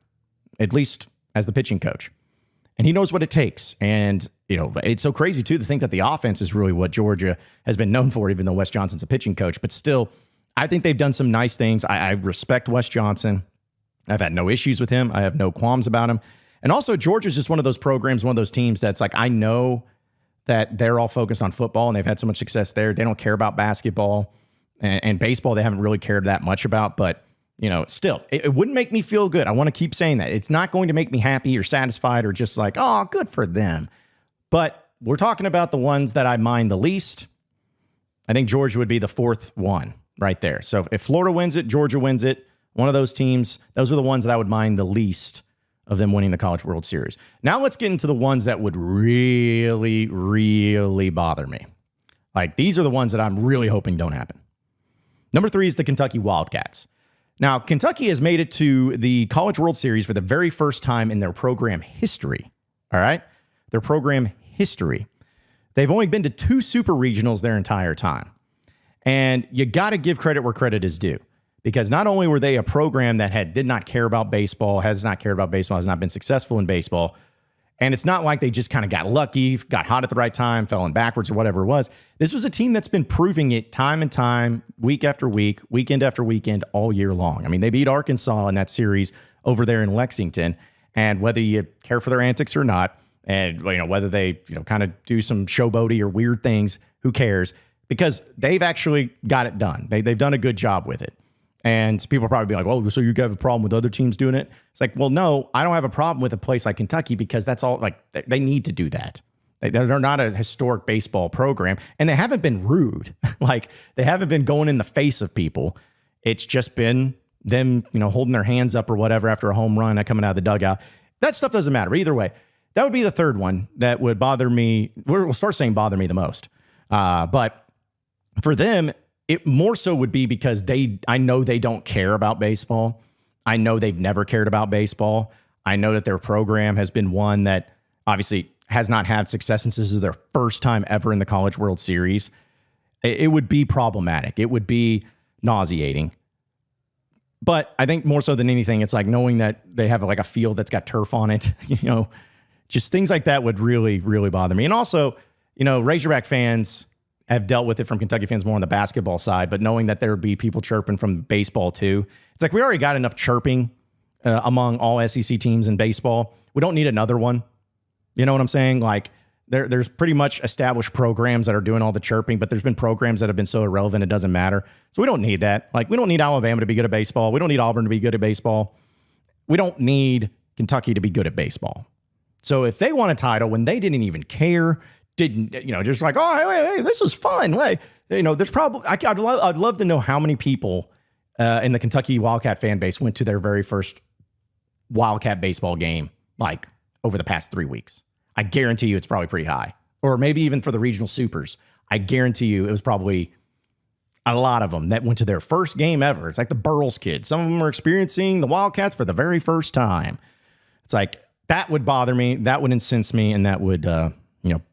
at least as the pitching coach. And he knows what it takes. And, it's so crazy, too, to think that the offense is really what Georgia has been known for, even though Wes Johnson's a pitching coach. But still, I think they've done some nice things. I respect Wes Johnson. I've had no issues with him. I have no qualms about him. And also, Georgia's just one of those programs, one of those teams that's like, I know that they're all focused on football and they've had so much success there. They don't care about basketball and baseball. They haven't really cared that much about, but still, it wouldn't make me feel good. I want to keep saying that. It's not going to make me happy or satisfied or just like, oh, good for them. But we're talking about the ones that I mind the least. I think Georgia would be the 4th one right there. So if Florida wins it, Georgia wins it, one of those teams, those are the ones that I would mind the least of them winning the College World Series. Now let's get into the ones that would really, really bother me. Like, these are the ones that I'm really hoping don't happen. Number 3 is the Kentucky Wildcats. Now, Kentucky has made it to the College World Series for the very first time in their program history. All right? Their program history. They've only been to 2 super regionals their entire time. And you got to give credit where credit is due. Because not only were they a program that did not care about baseball, has not cared about baseball, has not been successful in baseball, and it's not like they just kind of got lucky, got hot at the right time, fell in backwards or whatever it was. This was a team that's been proving it time and time, week after week, weekend after weekend, all year long. I mean, they beat Arkansas in that series over there in Lexington, and whether you care for their antics or not, and whether they kind of do some showboaty or weird things, who cares? Because they've actually got it done. They've done a good job with it. And people will probably be like, well, so you have a problem with other teams doing it? It's like, well, no, I don't have a problem with a place like Kentucky because that's all, like, they need to do that. They're not a historic baseball program, and they haven't been rude. Like, they haven't been going in the face of people. It's just been them, holding their hands up or whatever after a home run and coming out of the dugout. That stuff doesn't matter. But either way, that would be the 3rd one that would bother me. We'll start saying bother me the most. But for them, it more so would be because I know they don't care about baseball. I know they've never cared about baseball. I know that their program has been one that obviously has not had success since this is their first time ever in the College World Series. It would be problematic. It would be nauseating. But I think more so than anything, it's like knowing that they have like a field that's got turf on it, Just things like that would really, really bother me. And also, Razorback fans have dealt with it from Kentucky fans more on the basketball side, but knowing that there would be people chirping from baseball too. It's like we already got enough chirping among all SEC teams in baseball. We don't need another one. You know what I'm saying? Like there's pretty much established programs that are doing all the chirping, but there's been programs that have been so irrelevant it doesn't matter. So we don't need that. Like we don't need Alabama to be good at baseball. We don't need Auburn to be good at baseball. We don't need Kentucky to be good at baseball. So if they won a title when they didn't even care, just like, oh, hey, this is fun. Like, there's probably, I'd love to know how many people in the Kentucky Wildcat fan base went to their very first Wildcat baseball game, like over the past 3 weeks. I guarantee you it's probably pretty high. Or maybe even for the regional supers. I guarantee you it was probably a lot of them that went to their first game ever. It's like the Burles kids. Some of them are experiencing the Wildcats for the very first time. It's like, that would bother me. That would incense me. And that would,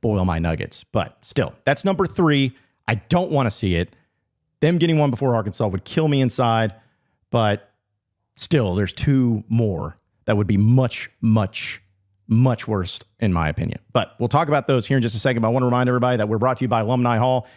boil my nuggets. But still, that's number 3. I don't want to see it. Them getting one before Arkansas would kill me inside. But still, there's 2 more that would be much, much, much worse in my opinion. But we'll talk about those here in just a second. But I want to remind everybody that we're brought to you by Alumni Hall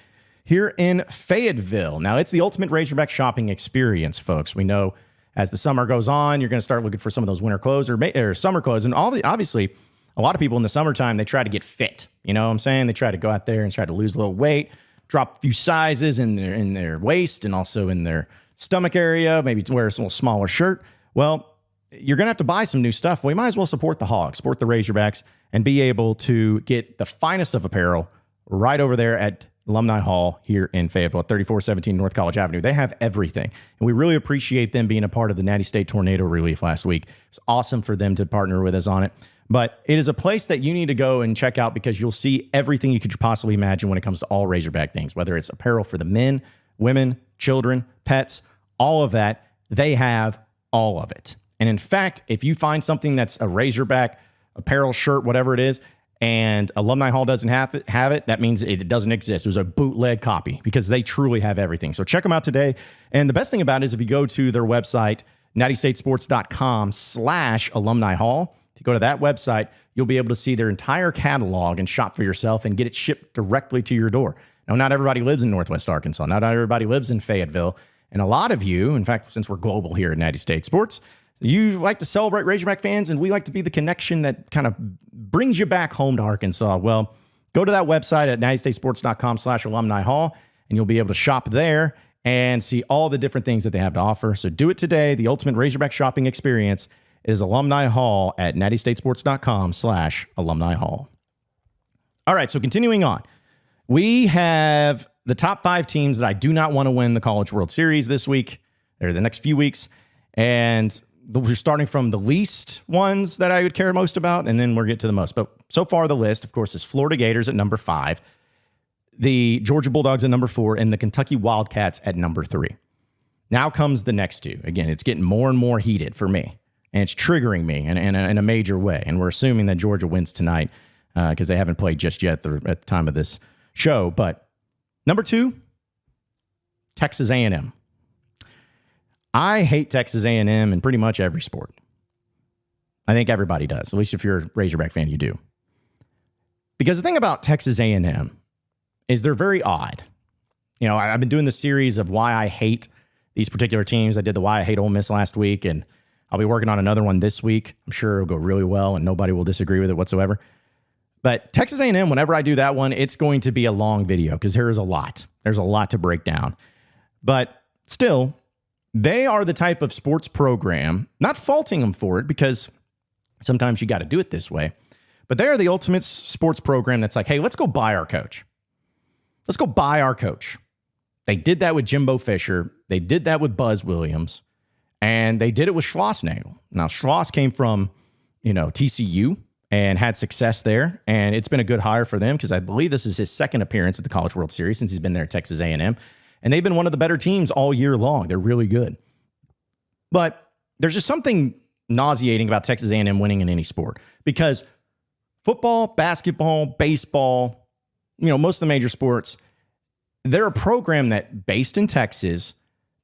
here in Fayetteville. Now, it's the ultimate Razorback shopping experience, folks. We know as the summer goes on, you're going to start looking for some of those winter clothes or summer clothes. And obviously, a lot of people in the summertime, they try to get fit. You know what I'm saying? They try to go out there and try to lose a little weight, drop a few sizes in their waist and also in their stomach area, maybe wear a little smaller shirt. Well, you're going to have to buy some new stuff. Well, you might as well support the Hogs, support the Razorbacks, and be able to get the finest of apparel right over there at Alumni Hall here in Fayetteville at 3417 North College Avenue. They have everything. And we really appreciate them being a part of the Natty State tornado relief last week. It's awesome for them to partner with us on it. But it is a place that you need to go and check out because you'll see everything you could possibly imagine when it comes to all Razorback things, whether it's apparel for the men, women, children, pets, all of that. They have all of it. And in fact, if you find something that's a Razorback apparel, shirt, whatever it is, and Alumni Hall doesn't have it, that means it doesn't exist. It was a bootleg copy because they truly have everything. So check them out today. And the best thing about it is if you go to their website, nattystatesports.com/alumni hall, if you go to that website, you'll be able to see their entire catalog and shop for yourself and get it shipped directly to your door. Now, not everybody lives in Northwest Arkansas. Not everybody lives in Fayetteville. And a lot of you, in fact, since we're global here at Natty State Sports, you like to celebrate Razorback fans, and we like to be the connection that kind of brings you back home to Arkansas. Well, go to that website at nattystatesports.com/alumni hall, and you'll be able to shop there and see all the different things that they have to offer. So do it today. The ultimate Razorback shopping experience is Alumni Hall at nattystatesports.com/alumni hall. All right, so continuing on. We have the top 5 teams that I do not want to win the College World Series this week, or the next few weeks. And we're starting from the least ones that I would care most about, and then we'll get to the most. But so far, the list, of course, is Florida Gators at number 5, the Georgia Bulldogs at number 4, and the Kentucky Wildcats at number 3. Now comes the next 2. Again, it's getting more and more heated for me, and it's triggering me in a major way. And we're assuming that Georgia wins tonight because they haven't played just yet at the time of this show. But number 2, Texas A&M. I hate Texas A&M in pretty much every sport. I think everybody does. At least if you're a Razorback fan, you do. Because the thing about Texas A&M is they're very odd. You know, I've been doing this series of why I hate these particular teams. I did the why I hate Ole Miss last week, and I'll be working on another one this week. I'm sure it'll go really well, and nobody will disagree with it whatsoever. But Texas A&M, whenever I do that one, it's going to be a long video because there's a lot. There's a lot to break down. But still, they are the type of sports program, not faulting them for it because sometimes you got to do it this way, but they are the ultimate sports program that's like, hey, let's go buy our coach. Let's go buy our coach. They did that with Jimbo Fisher. They did that with Buzz Williams, and they did it with Schlossnagle. Now, Schloss came from, TCU and had success there, and it's been a good hire for them because I believe this is his second appearance at the College World Series since he's been there at Texas A&M. And they've been one of the better teams all year long. They're really good. But there's just something nauseating about Texas A&M winning in any sport because football, basketball, baseball, most of the major sports, they're a program that based in Texas,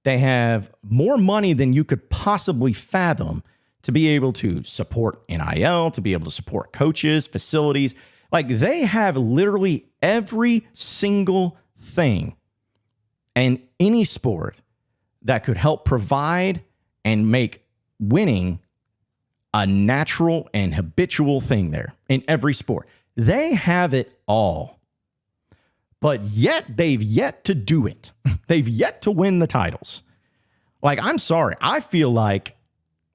they have more money than you could possibly fathom to be able to support NIL, to be able to support coaches, facilities. Like, they have literally every single thing in any sport that could help provide and make winning a natural and habitual thing there in every sport. They have it all. But yet they've yet to do it. They've yet to win the titles. Like, I'm sorry. I feel like,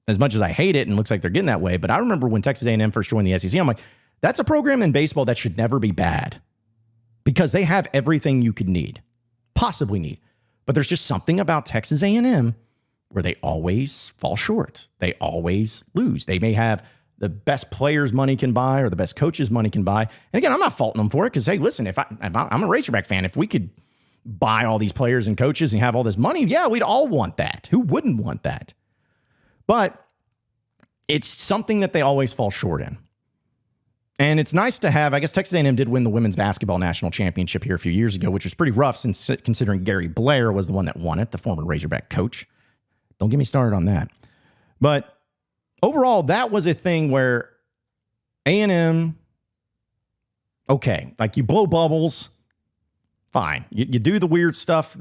as much as I hate it and looks like they're getting that way, but I remember when Texas A&M first joined the SEC, I'm like, that's a program in baseball that should never be bad because they have everything you could need, possibly need. But there's just something about Texas A&M where they always fall short. They always lose. They may have the best players money can buy or the best coaches money can buy. And again, I'm not faulting them for it because, hey, listen, if I'm a Razorback fan, if we could buy all these players and coaches and have all this money, yeah, we'd all want that. Who wouldn't want that? But it's something that they always fall short in. And it's nice to have, I guess Texas A&M did win the women's basketball national championship here a few years ago, which was pretty rough since considering Gary Blair was the one that won it, the former Razorback coach. Don't get me started on that. But overall, that was a thing where A&M, okay, like you blow bubbles, fine. You do the weird stuff,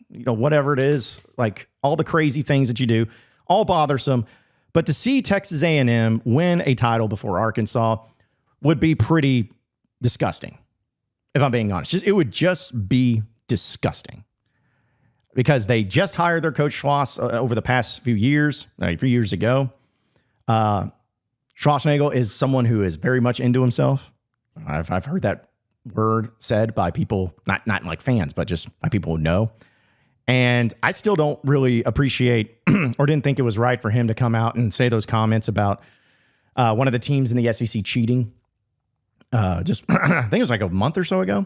whatever it is, like all the crazy things that you do, all bothersome. But to see Texas A&M win a title before Arkansas would be pretty disgusting, if I'm being honest. It would just be disgusting because they just hired their coach Schloss over the past few years, a few years ago. Schlossnagle is someone who is very much into himself. I've heard that word said by people, not like fans, but just by people who know. And I still don't really appreciate or didn't think it was right for him to come out and say those comments about one of the teams in the SEC cheating. I think it was like a month or so ago.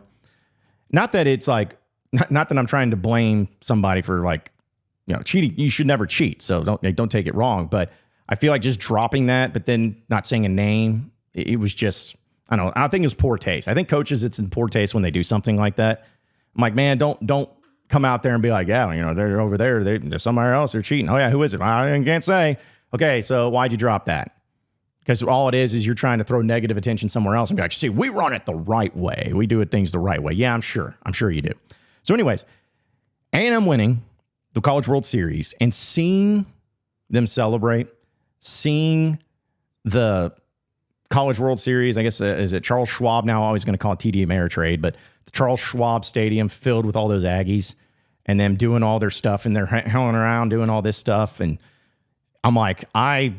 Not that it's like, not that I'm trying to blame somebody for cheating. You should never cheat. So don't take it wrong. But I feel like just dropping that, but then not saying a name, it was just, I don't know. I think it was poor taste. I think coaches, it's in poor taste when they do something like that. I'm like, man, don't come out there and be like, yeah, they're over there. They're somewhere else. They're cheating. Oh, yeah, who is it? I can't say. Okay, so why'd you drop that? Because all it is you're trying to throw negative attention somewhere else and be like, see, we run it the right way. We do things the right way. Yeah, I'm sure. I'm sure you do. So anyways, A&M winning the College World Series and seeing them celebrate, seeing the College World Series, I guess, is it Charles Schwab now? Always going to call it TD Ameritrade, but the Charles Schwab Stadium filled with all those Aggies and them doing all their stuff and they're hanging around doing all this stuff. And I'm like, I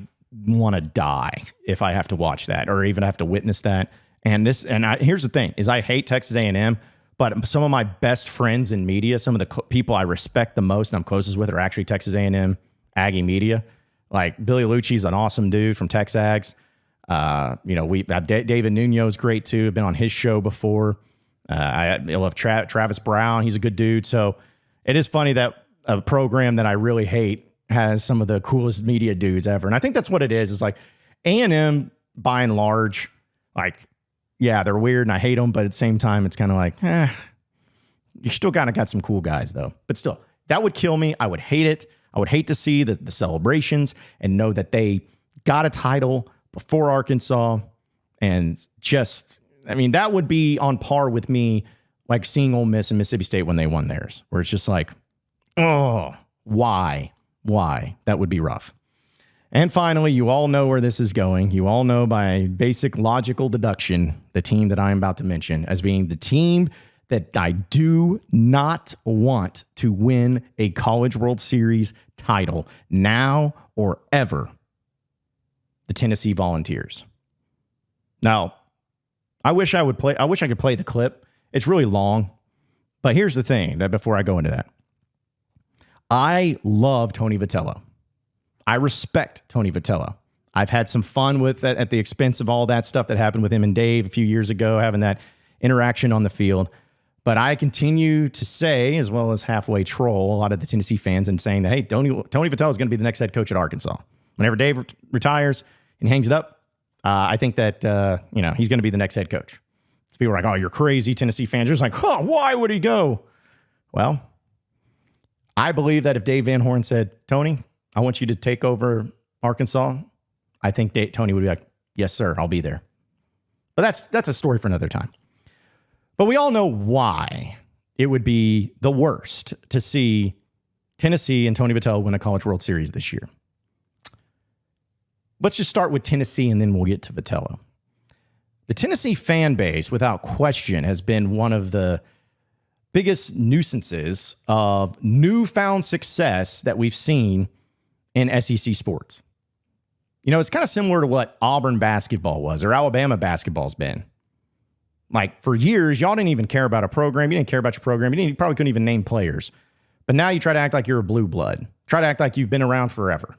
want to die if I have to watch that or even have to witness that. And here's the thing is I hate Texas A&M, but some of my best friends in media, some of the people I respect the most and I'm closest with are actually Texas A&M Aggie media. Like Billy Lucci's an awesome dude from Texags. We have David Nuno's great too. I've been on his show before. I love Travis Brown. He's a good dude. So it is funny that a program that I really hate has some of the coolest media dudes ever. And I think that's what it is. It's like A&M by and large, like, yeah, they're weird and I hate them. But at the same time, it's kind of like, you still kind of got some cool guys though. But still, that would kill me. I would hate it. I would hate to see the celebrations and know that they got a title before Arkansas. And just, I mean, that would be on par with me, like seeing Ole Miss and Mississippi State when they won theirs, where it's just like, oh, why? That would be rough. And finally, you all know where this is going. You all know by basic logical deduction, the team that I'm about to mention as being the team that I do not want to win a College World Series title now or ever. The Tennessee Volunteers. Now, I wish I could play the clip. It's really long. But here's the thing that before I go into that. I love Tony Vitello. I respect Tony Vitello. I've had some fun with that at the expense of all that stuff that happened with him and Dave a few years ago, having that interaction on the field. But I continue to say, as well as halfway troll, a lot of the Tennessee fans and saying that, hey, Tony Vitello is going to be the next head coach at Arkansas. Whenever Dave retires and hangs it up, I think that, he's going to be the next head coach. So people are like, oh, you're crazy, Tennessee fans. You're just like, why would he go? Well, I believe that if Dave Van Horn said, Tony, I want you to take over Arkansas, I think Tony would be like, yes, sir, I'll be there. But that's a story for another time. But we all know why it would be the worst to see Tennessee and Tony Vitello win a College World Series this year. Let's just start with Tennessee and then we'll get to Vitello. The Tennessee fan base, without question, has been one of the biggest nuisances of newfound success that we've seen in SEC sports. You know, it's kind of similar to what Auburn basketball was or Alabama basketball's been. Like, for years, y'all didn't even care about a program. You didn't care about your program. You probably couldn't even name players. But now you try to act like you're a blue blood. Try to act like you've been around forever.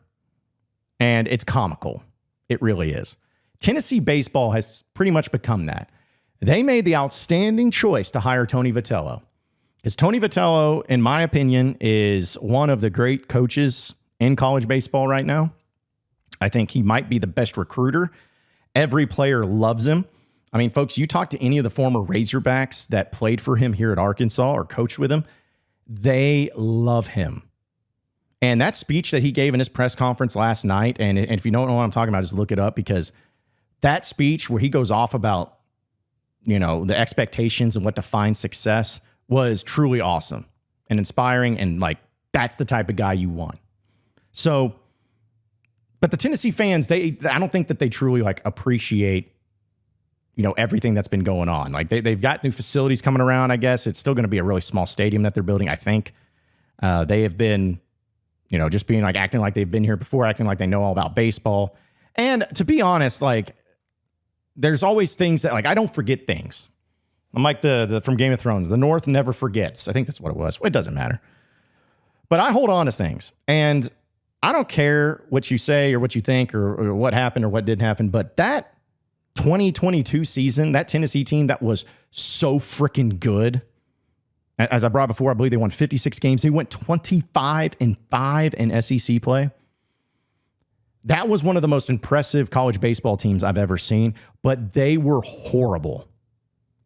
And it's comical. It really is. Tennessee baseball has pretty much become that. They made the outstanding choice to hire Tony Vitello. Because Tony Vitello, in my opinion, is one of the great coaches in college baseball right now. I think he might be the best recruiter. Every player loves him. I mean, folks, you talk to any of the former Razorbacks that played for him here at Arkansas or coached with him, they love him. And that speech that he gave in his press conference last night, and if you don't know what I'm talking about, just look it up, because that speech where he goes off about, you know, the expectations and what defines success was truly awesome and inspiring. And like, that's the type of guy you want. So, but the Tennessee fans, I don't think that they truly like appreciate, you know, everything that's been going on. Like they've got new facilities coming around. I guess it's still going to be a really small stadium that they're building. I think they have been, you know, just being like acting like they've been here before, acting like they know all about baseball. And to be honest, like there's always things that like, I don't forget things. I'm like the from Game of Thrones, the North never forgets. I think that's what it was. It doesn't matter. But I hold on to things, and I don't care what you say or what you think or what happened or what didn't happen. But that 2022 season, that Tennessee team that was so freaking good, as I brought before, I believe they won 56 games. They went 25-5 in SEC play. That was one of the most impressive college baseball teams I've ever seen, but they were horrible.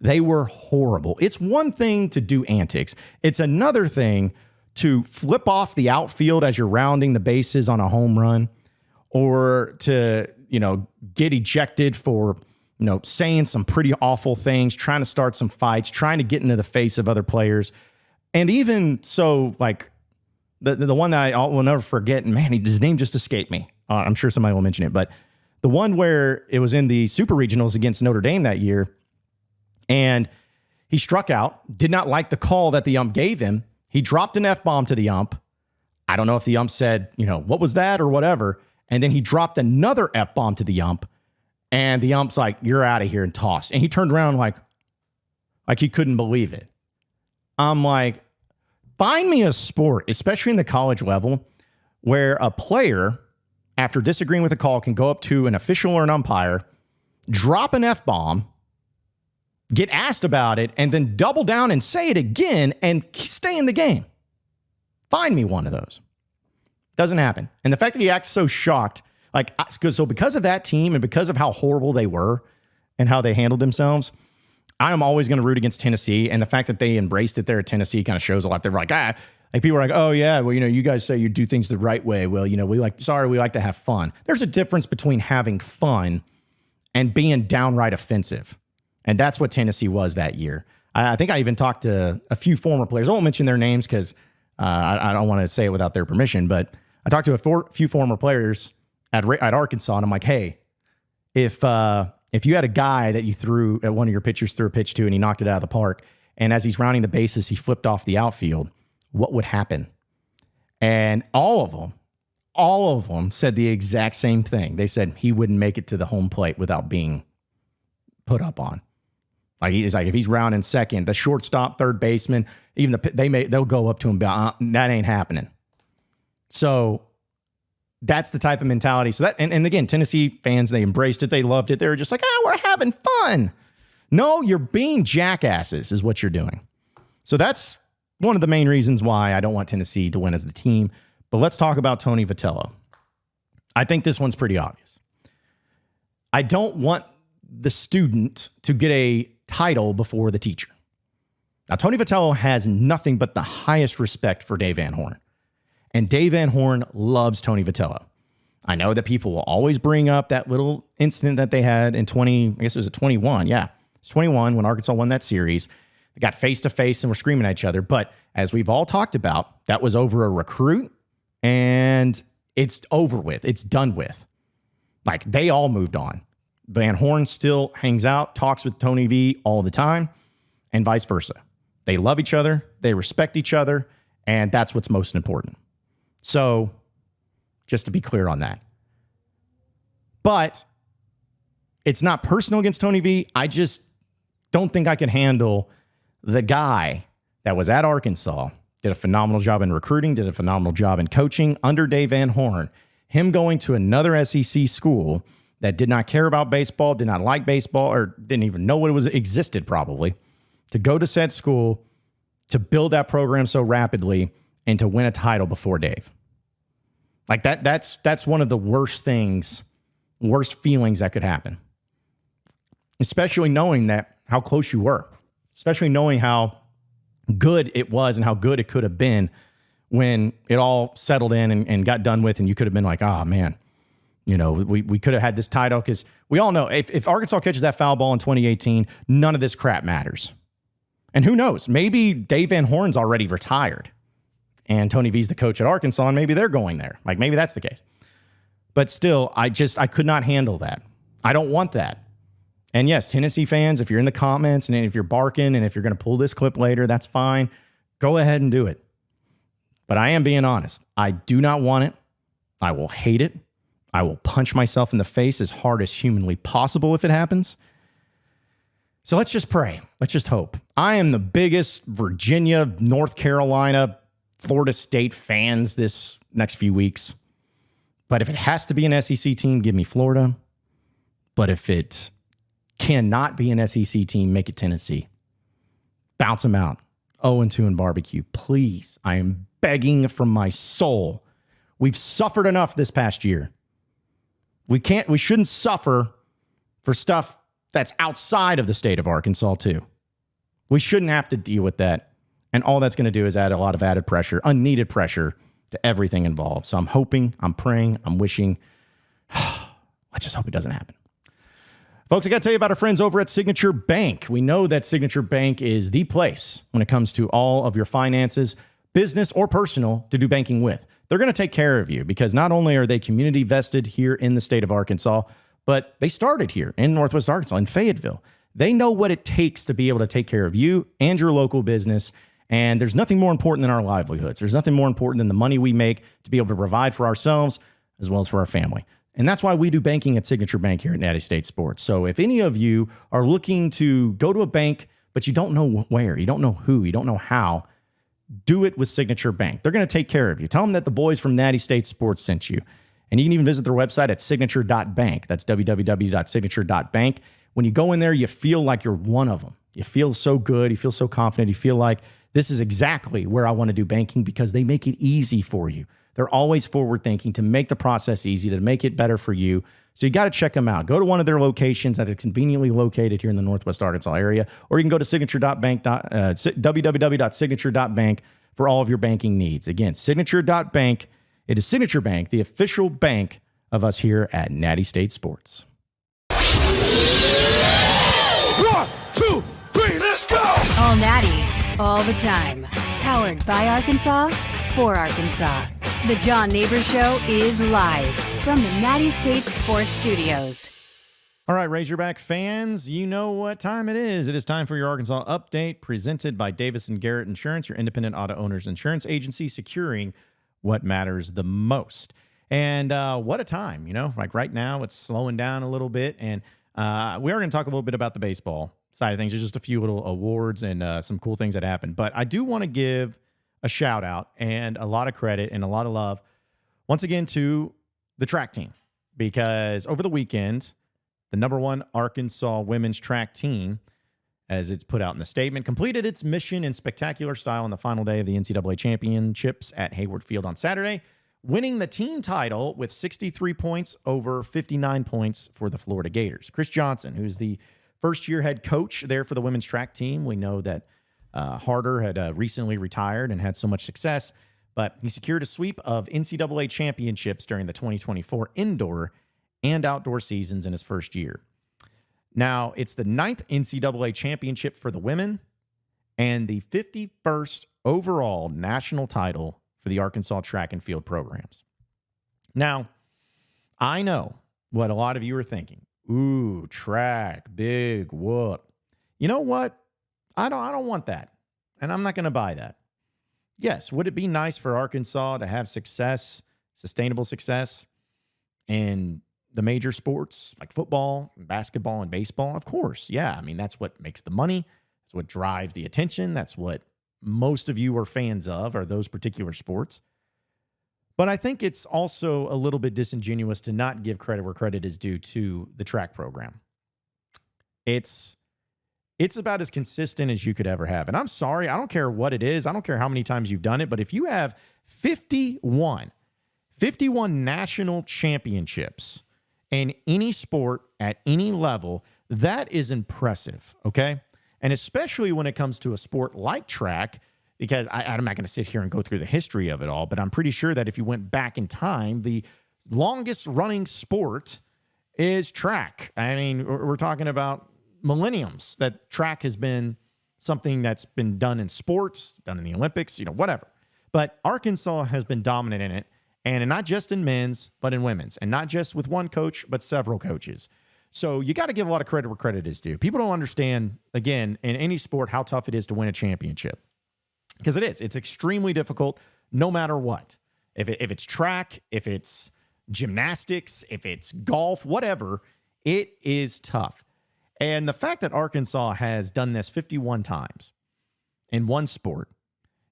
They were horrible. It's one thing to do antics. It's another thing to flip off the outfield as you're rounding the bases on a home run, or to, you know, get ejected for, you know, saying some pretty awful things, trying to start some fights, trying to get into the face of other players. And even so, like the one that I will never forget, and man, his name just escaped me. I'm sure somebody will mention it, but the one where it was in the Super Regionals against Notre Dame that year, and he struck out, did not like the call that the ump gave him. He dropped an F-bomb to the ump. I don't know if the ump said, you know, what was that or whatever. And then he dropped another F-bomb to the ump. And the ump's like, you're out of here, and tossed. And he turned around like he couldn't believe it. I'm like, find me a sport, especially in the college level, where a player, after disagreeing with a call, can go up to an official or an umpire, drop an F-bomb, get asked about it, and then double down and say it again and stay in the game. Find me one of those. Doesn't happen. And the fact that he acts so shocked, like, so because of that team and because of how horrible they were and how they handled themselves, I am always going to root against Tennessee. And the fact that they embraced it there at Tennessee kind of shows a lot. They're like, people are like, oh yeah, well, you know, you guys say you do things the right way. Well, you know, we like to have fun. There's a difference between having fun and being downright offensive. And that's what Tennessee was that year. I think I even talked to a few former players. I won't mention their names because I don't want to say it without their permission, but I talked to a few former players at Arkansas, and I'm like, hey, if you had a guy that you threw at one of your pitchers, threw a pitch to, and he knocked it out of the park, and as he's rounding the bases, he flipped off the outfield, what would happen? And all of them said the exact same thing. They said he wouldn't make it to the home plate without being put up on. Like, he's like, if he's rounding second, the shortstop, third baseman, even they'll go up to him, that ain't happening. So that's the type of mentality. So that, and again, Tennessee fans, they embraced it. They loved it. They were just like, we're having fun. No, you're being jackasses is what you're doing. So that's one of the main reasons why I don't want Tennessee to win as the team. But let's talk about Tony Vitello. I think this one's pretty obvious. I don't want the student to get a title before the teacher. Now, Tony Vitello has nothing but the highest respect for Dave Van Horn. And Dave Van Horn loves Tony Vitello. I know that people will always bring up that little incident that they had in 20, I guess it was a 21. Yeah, it's 21 when Arkansas won that series. They got face to face and were screaming at each other. But as we've all talked about, that was over a recruit and it's over with. It's done with. Like, they all moved on. Van Horn still hangs out, talks with Tony V all the time, and vice versa. They love each other. They respect each other. And that's what's most important. So just to be clear on that. But it's not personal against Tony V. I just don't think I can handle the guy that was at Arkansas, did a phenomenal job in recruiting, did a phenomenal job in coaching under Dave Van Horn, him going to another SEC school that did not care about baseball, did not like baseball, or didn't even know what it was existed probably, to go to said school, to build that program so rapidly, and to win a title before Dave. Like that's one of the worst things, worst feelings that could happen. Especially knowing that how close you were. Especially knowing how good it was and how good it could have been when it all settled in and got done with, and you could have been like, oh man, you know, we could have had this title, because we all know if Arkansas catches that foul ball in 2018, none of this crap matters. And who knows? Maybe Dave Van Horn's already retired and Tony V's the coach at Arkansas, and maybe they're going there. Like, maybe that's the case. But still, I could not handle that. I don't want that. And yes, Tennessee fans, if you're in the comments and if you're barking and if you're going to pull this clip later, that's fine. Go ahead and do it. But I am being honest. I do not want it. I will hate it. I will punch myself in the face as hard as humanly possible if it happens. So let's just pray. Let's just hope. I am the biggest Virginia, North Carolina, Florida State fans this next few weeks. But if it has to be an SEC team, give me Florida. But if it cannot be an SEC team, make it Tennessee. Bounce them out. 0-2 in barbecue. Please. I am begging from my soul. We've suffered enough this past year. We shouldn't suffer for stuff that's outside of the state of Arkansas too. We shouldn't have to deal with that. And all that's going to do is add a lot of added pressure, unneeded pressure to everything involved. So I'm hoping, I'm praying, I'm wishing. Let's just hope it doesn't happen. Folks, I got to tell you about our friends over at Signature Bank. We know that Signature Bank is the place when it comes to all of your finances, business or personal, to do banking with. They're going to take care of you because not only are they community vested here in the state of Arkansas, but they started here in Northwest Arkansas, in Fayetteville. They know what it takes to be able to take care of you and your local business. And there's nothing more important than our livelihoods. There's nothing more important than the money we make to be able to provide for ourselves as well as for our family. And that's why we do banking at Signature Bank here at Natty State Sports. So if any of you are looking to go to a bank, but you don't know where, you don't know who, you don't know how, do it with Signature Bank. They're going to take care of you. Tell them that the boys from Natty State Sports sent you. And you can even visit their website at signature.bank. That's www.signature.bank. When you go in there, you feel like you're one of them. You feel so good. You feel so confident. You feel like this is exactly where I want to do banking because they make it easy for you. They're always forward thinking to make the process easy, to make it better for you. So you got to check them out. Go to one of their locations that are conveniently located here in the Northwest Arkansas area, or you can go to www.signature.bank for all of your banking needs. Again, signature.bank. It is Signature Bank, the official bank of us here at Natty State Sports. 1, 2, 3, let's go! All Natty, all the time. Powered by Arkansas, for Arkansas. The John Nabors Show is live from the Natty State Sports Studios. All right, Razorback fans, you know what time it is. It is time for your Arkansas update presented by Davis & Garrett Insurance, your independent auto owner's insurance agency, securing what matters the most. And what a time, you know, like right now it's slowing down a little bit. And we are going to talk a little bit about the baseball side of things. There's just a few little awards and some cool things that happened. But I do want to give a shout out and a lot of credit and a lot of love once again to the track team, because over the weekend, the #1 Arkansas women's track team, as it's put out in the statement, completed its mission in spectacular style on the final day of the NCAA championships at Hayward Field on Saturday, winning the team title with 63 points over 59 points for the Florida Gators. Chris Johnson, who's the first-year head coach there for the women's track team. We know that Harder had recently retired and had so much success, But he secured a sweep of NCAA championships during the 2024 indoor and outdoor seasons in his first year. Now, it's the 9th NCAA championship for the women and the 51st overall national title for the Arkansas track and field programs. Now, I know what a lot of you are thinking. Ooh, track, big whoop. You know what? I don't want that. And I'm not going to buy that. Yes, would it be nice for Arkansas to have success, sustainable success in the major sports like football, and basketball, and baseball? Of course. Yeah. I mean, that's what makes the money. That's what drives the attention. That's what most of you are fans of, are those particular sports. But I think it's also a little bit disingenuous to not give credit where credit is due to the track program. It's about as consistent as you could ever have. And I'm sorry, I don't care what it is. I don't care how many times you've done it. But if you have 51 national championships in any sport at any level, that is impressive, okay? And especially when it comes to a sport like track, because I'm not going to sit here and go through the history of it all, but I'm pretty sure that if you went back in time, the longest running sport is track. I mean, we're talking about millenniums that track has been something that's been done in sports, done in the Olympics, whatever. But Arkansas has been dominant in it, and not just in men's, but in women's, and not just with one coach, but several coaches. So you got to give a lot of credit where credit is due. People don't understand, again, in any sport, how tough it is to win a championship. Because it is. It's extremely difficult no matter what. If it's track, if it's gymnastics, if it's golf, whatever, it is tough. And the fact that Arkansas has done this 51 times in one sport,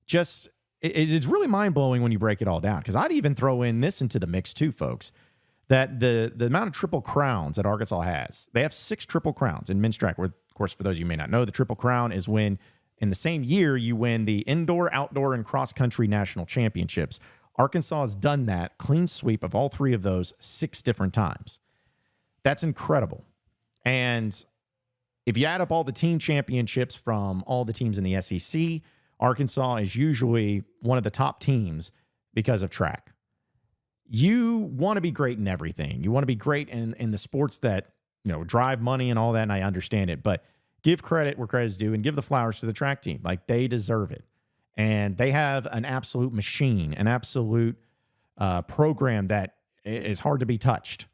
it's really mind-blowing when you break it all down. Because I'd even throw in this into the mix too, folks, that the amount of triple crowns that Arkansas has, they have 6 triple crowns in men's track. Where, of course, for those of you who may not know, the triple crown is when in the same year you win the indoor, outdoor, and cross-country national championships. Arkansas has done that clean sweep of all 3 of those 6 different times. That's incredible. And if you add up all the team championships from all the teams in the SEC, Arkansas is usually one of the top teams because of track. You want to be great in everything. You want to be great in the sports that, drive money and all that, and I understand it. But give credit where credit is due and give the flowers to the track team. Like, they deserve it. And they have an absolute machine, an absolute program that is hard to be touched.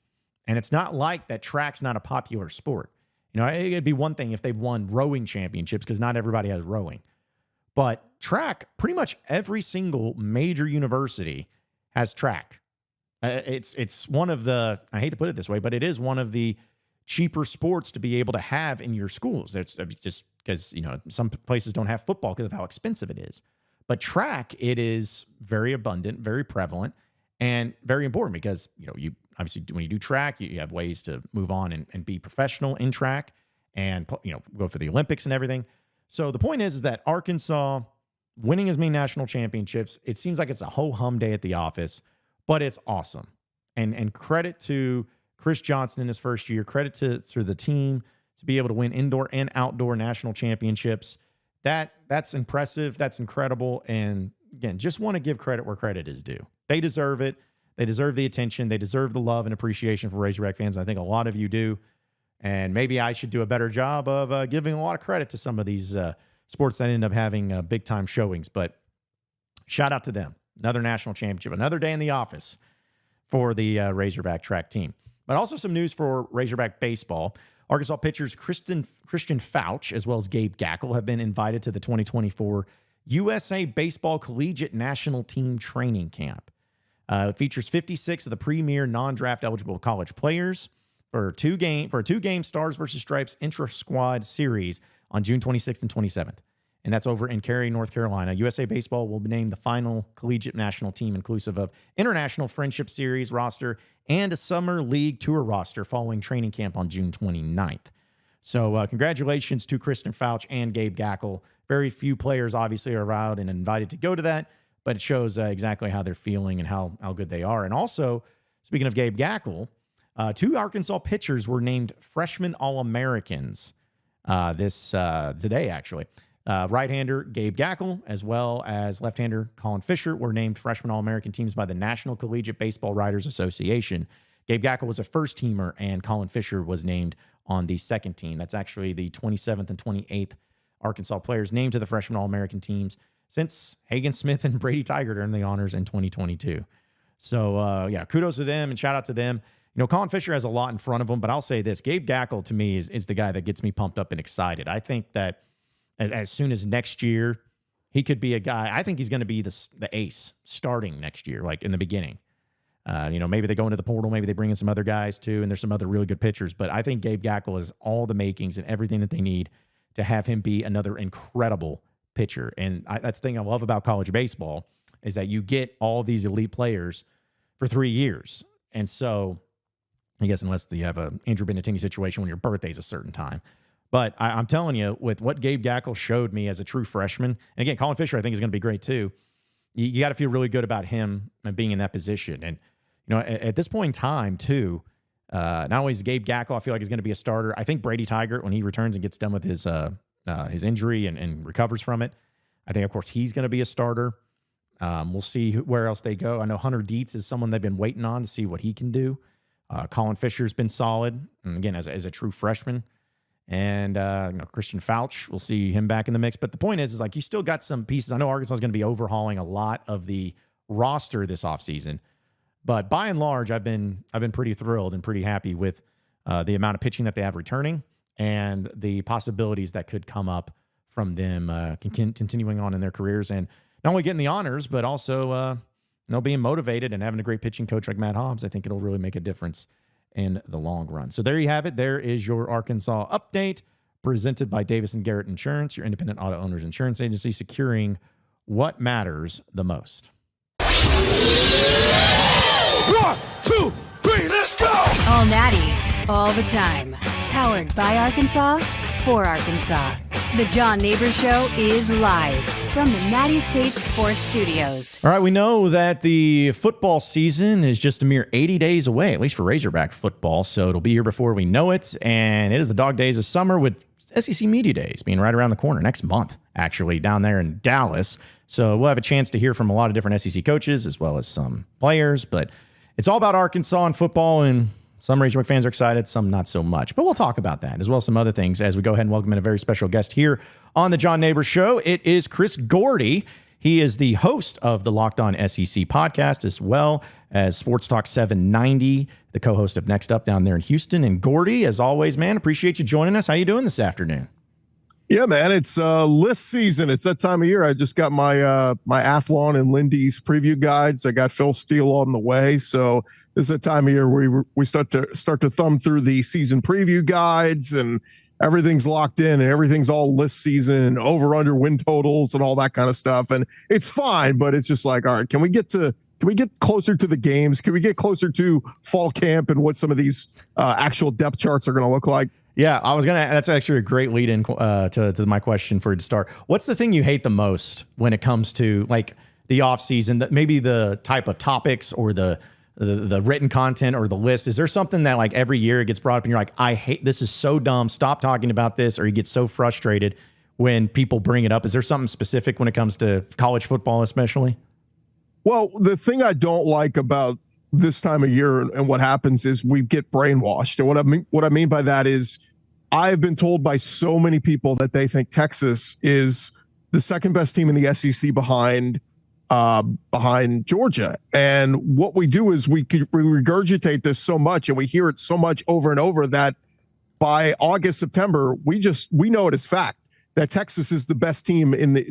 And it's not like that track's not a popular sport. It'd be one thing if they've won rowing championships, because not everybody has rowing. But track, pretty much every single major university has track. It's one of the, I hate to put it this way, but it is one of the cheaper sports to be able to have in your schools. It's just because, some places don't have football because of how expensive it is. But track, it is very abundant, very prevalent, and very important because, you obviously, when you do track, you have ways to move on and be professional in track and, go for the Olympics and everything. So the point is that Arkansas winning as many national championships, it seems like it's a ho-hum day at the office, but it's awesome. And credit to Chris Johnson in his first year, credit to the team to be able to win indoor and outdoor national championships. That's impressive. That's incredible. And again, just want to give credit where credit is due. They deserve it. They deserve the attention. They deserve the love and appreciation for Razorback fans. I think a lot of you do. And maybe I should do a better job of giving a lot of credit to some of these sports that end up having big-time showings. But shout out to them. Another national championship, another day in the office for the Razorback track team. But also some news for Razorback baseball. Arkansas pitchers Christian Fouch, as well as Gabe Gackle, have been invited to the 2024 USA Baseball Collegiate National Team Training Camp. It features 56 of the premier non-draft eligible college players for a two-game Stars versus Stripes intra-squad series on June 26th and 27th. And that's over in Cary, North Carolina. USA Baseball will name the final collegiate national team inclusive of International Friendship Series roster and a Summer League Tour roster following training camp on June 29th. So congratulations to Christian Fouch and Gabe Gackle. Very few players obviously are allowed and invited to go to that, but it shows exactly how they're feeling and how good they are. And also, speaking of Gabe Gackle, 2 Arkansas pitchers were named freshman All-Americans today, actually. Right-hander Gabe Gackle, as well as left-hander Colin Fisher, were named freshman All-American teams by the National Collegiate Baseball Writers Association. Gabe Gackle was a first-teamer, and Colin Fisher was named on the second team. That's actually the 27th and 28th Arkansas players named to the freshman All-American teams since Hagen Smith and Brady Tigert earned the honors in 2022. So, kudos to them and shout out to them. You know, Colin Fisher has a lot in front of him, but I'll say this. Gabe Gackle, to me, is the guy that gets me pumped up and excited. I think that as soon as next year, he could be a guy. I think he's going to be the ace starting next year, like in the beginning. Maybe they go into the portal. Maybe they bring in some other guys too, and there's some other really good pitchers. But I think Gabe Gackle has all the makings and everything that they need to have him be another incredible pitcher. And that's the thing I love about college baseball is that you get all these elite players for 3 years. And so I guess unless you have an Andrew Benintendi situation when your birthday's a certain time. But I'm telling you, with what Gabe Gackle showed me as a true freshman, and again, Colin Fisher I think is going to be great too, you got to feel really good about him and being in that position. And, at this point in time too, not only is Gabe Gackle, I feel like he's going to be a starter. I think Brady Tigert, when he returns and gets done with his injury and recovers from it, I think, of course, he's going to be a starter. We'll see where else they go. I know Hunter Dietz is someone they've been waiting on to see what he can do. Colin Fisher's been solid, and again, as a true freshman. And Christian Fouch, we'll see him back in the mix. But the point is like you still got some pieces. I know Arkansas is going to be overhauling a lot of the roster this offseason. But by and large, I've been pretty thrilled and pretty happy with the amount of pitching that they have returning and the possibilities that could come up from them continuing on in their careers and not only getting the honors, but also being motivated and having a great pitching coach like Matt Hobbs. I think it'll really make a difference in the long run. So there you have it. There is your Arkansas update presented by Davis & Garrett Insurance, your independent auto owners insurance agency, securing what matters the most. 1, 2, 3, let's go! All Natty, all the time. Powered by Arkansas, for Arkansas. The John Nabors Show is live from the Natty State Sports Studios. All right, we know that the football season is just a mere 80 days away, at least for Razorback football, so it'll be here before we know it, and it is the dog days of summer with SEC Media Days being right around the corner next month, actually, down there in Dallas. So we'll have a chance to hear from a lot of different SEC coaches as well as some players, but it's all about Arkansas and football, and some Razorback fans are excited, some not so much. But we'll talk about that as well as some other things as we go ahead and welcome in a very special guest here on the John Nabors Show. It is Chris Gordy. He is the host of the Locked On SEC podcast as well as Sports Talk 790, the co-host of Next Up down there in Houston. And Gordy, as always, man, appreciate you joining us. How you doing this afternoon? Yeah, man, it's list season. It's that time of year. I just got my my Athlon and Lindy's preview guides. I got Phil Steele on the way, so this is the time of year where we start to thumb through the season preview guides, and everything's locked in, and everything's all list season, over under win totals, and all that kind of stuff. And it's fine, but it's just like, all right, can we get closer to the games? Can we get closer to fall camp and what some of these actual depth charts are going to look like? Yeah, that's actually a great lead in to my question for you to start. What's the thing you hate the most when it comes to like the off season, maybe the type of topics or the written content or the list? Is there something that like every year it gets brought up and you're like, I hate, this is so dumb, stop talking about this, or you get so frustrated when people bring it up? Is there something specific when it comes to college football, especially? Well, the thing I don't like about this time of year and what happens is we get brainwashed. And what I mean by that is I've been told by so many people that they think Texas is the second best team in the SEC behind Georgia. And what we do is we regurgitate this so much and we hear it so much over and over that by August, September, we know it as fact that Texas is the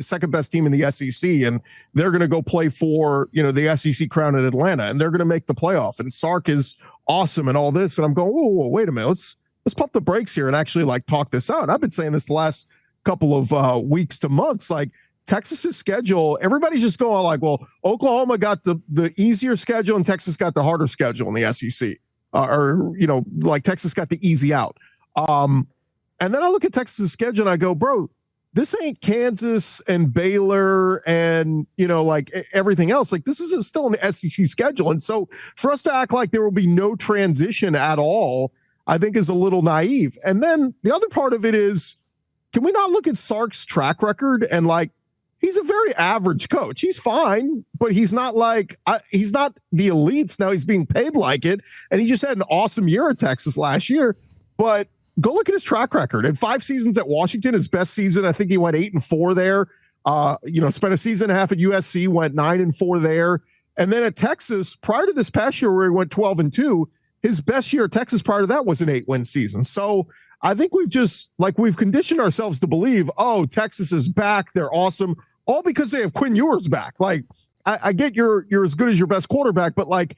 second best team in the SEC, and they're going to go play for, the SEC crown in Atlanta, and they're going to make the playoff. And Sark is awesome and all this. And I'm going, whoa, wait a minute. Let's pump the brakes here and actually like talk this out. And I've been saying this the last couple of weeks to months, like Texas's schedule, everybody's just going like, well, Oklahoma got the easier schedule and Texas got the harder schedule in the SEC, like Texas got the easy out. And then I look at Texas's schedule and I go, bro, this ain't Kansas and Baylor and, like everything else. Like this is still an SEC schedule. And so for us to act like there will be no transition at all, I think is a little naive. And then the other part of it is can we not look at Sark's track record and like, he's a very average coach. He's fine, but he's not like, he's not the elites. Now he's being paid like it. And he just had an awesome year at Texas last year, but go look at his track record. In 5 seasons at Washington, his best season, I think he went 8-4 there. Spent a season and a half at USC, went 9-4 there. And then at Texas, prior to this past year where he went 12-2, his best year at Texas prior to that was an 8-win season. So I think we've conditioned ourselves to believe, oh, Texas is back. They're awesome. All because they have Quinn Ewers back. Like, I get you're as good as your best quarterback, but like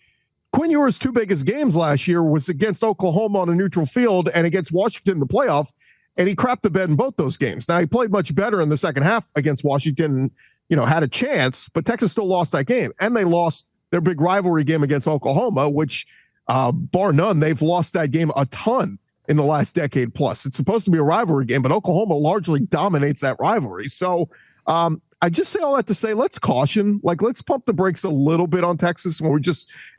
Quinn Ewers' 2 biggest games last year was against Oklahoma on a neutral field and against Washington in the playoff. And he crapped the bed in both those games. Now he played much better in the second half against Washington and, had a chance, but Texas still lost that game. And they lost their big rivalry game against Oklahoma, which bar none, they've lost that game a ton in the last decade plus. It's supposed to be a rivalry game, but Oklahoma largely dominates that rivalry. So I just say all that to say, let's caution, like let's pump the brakes a little bit on Texas. When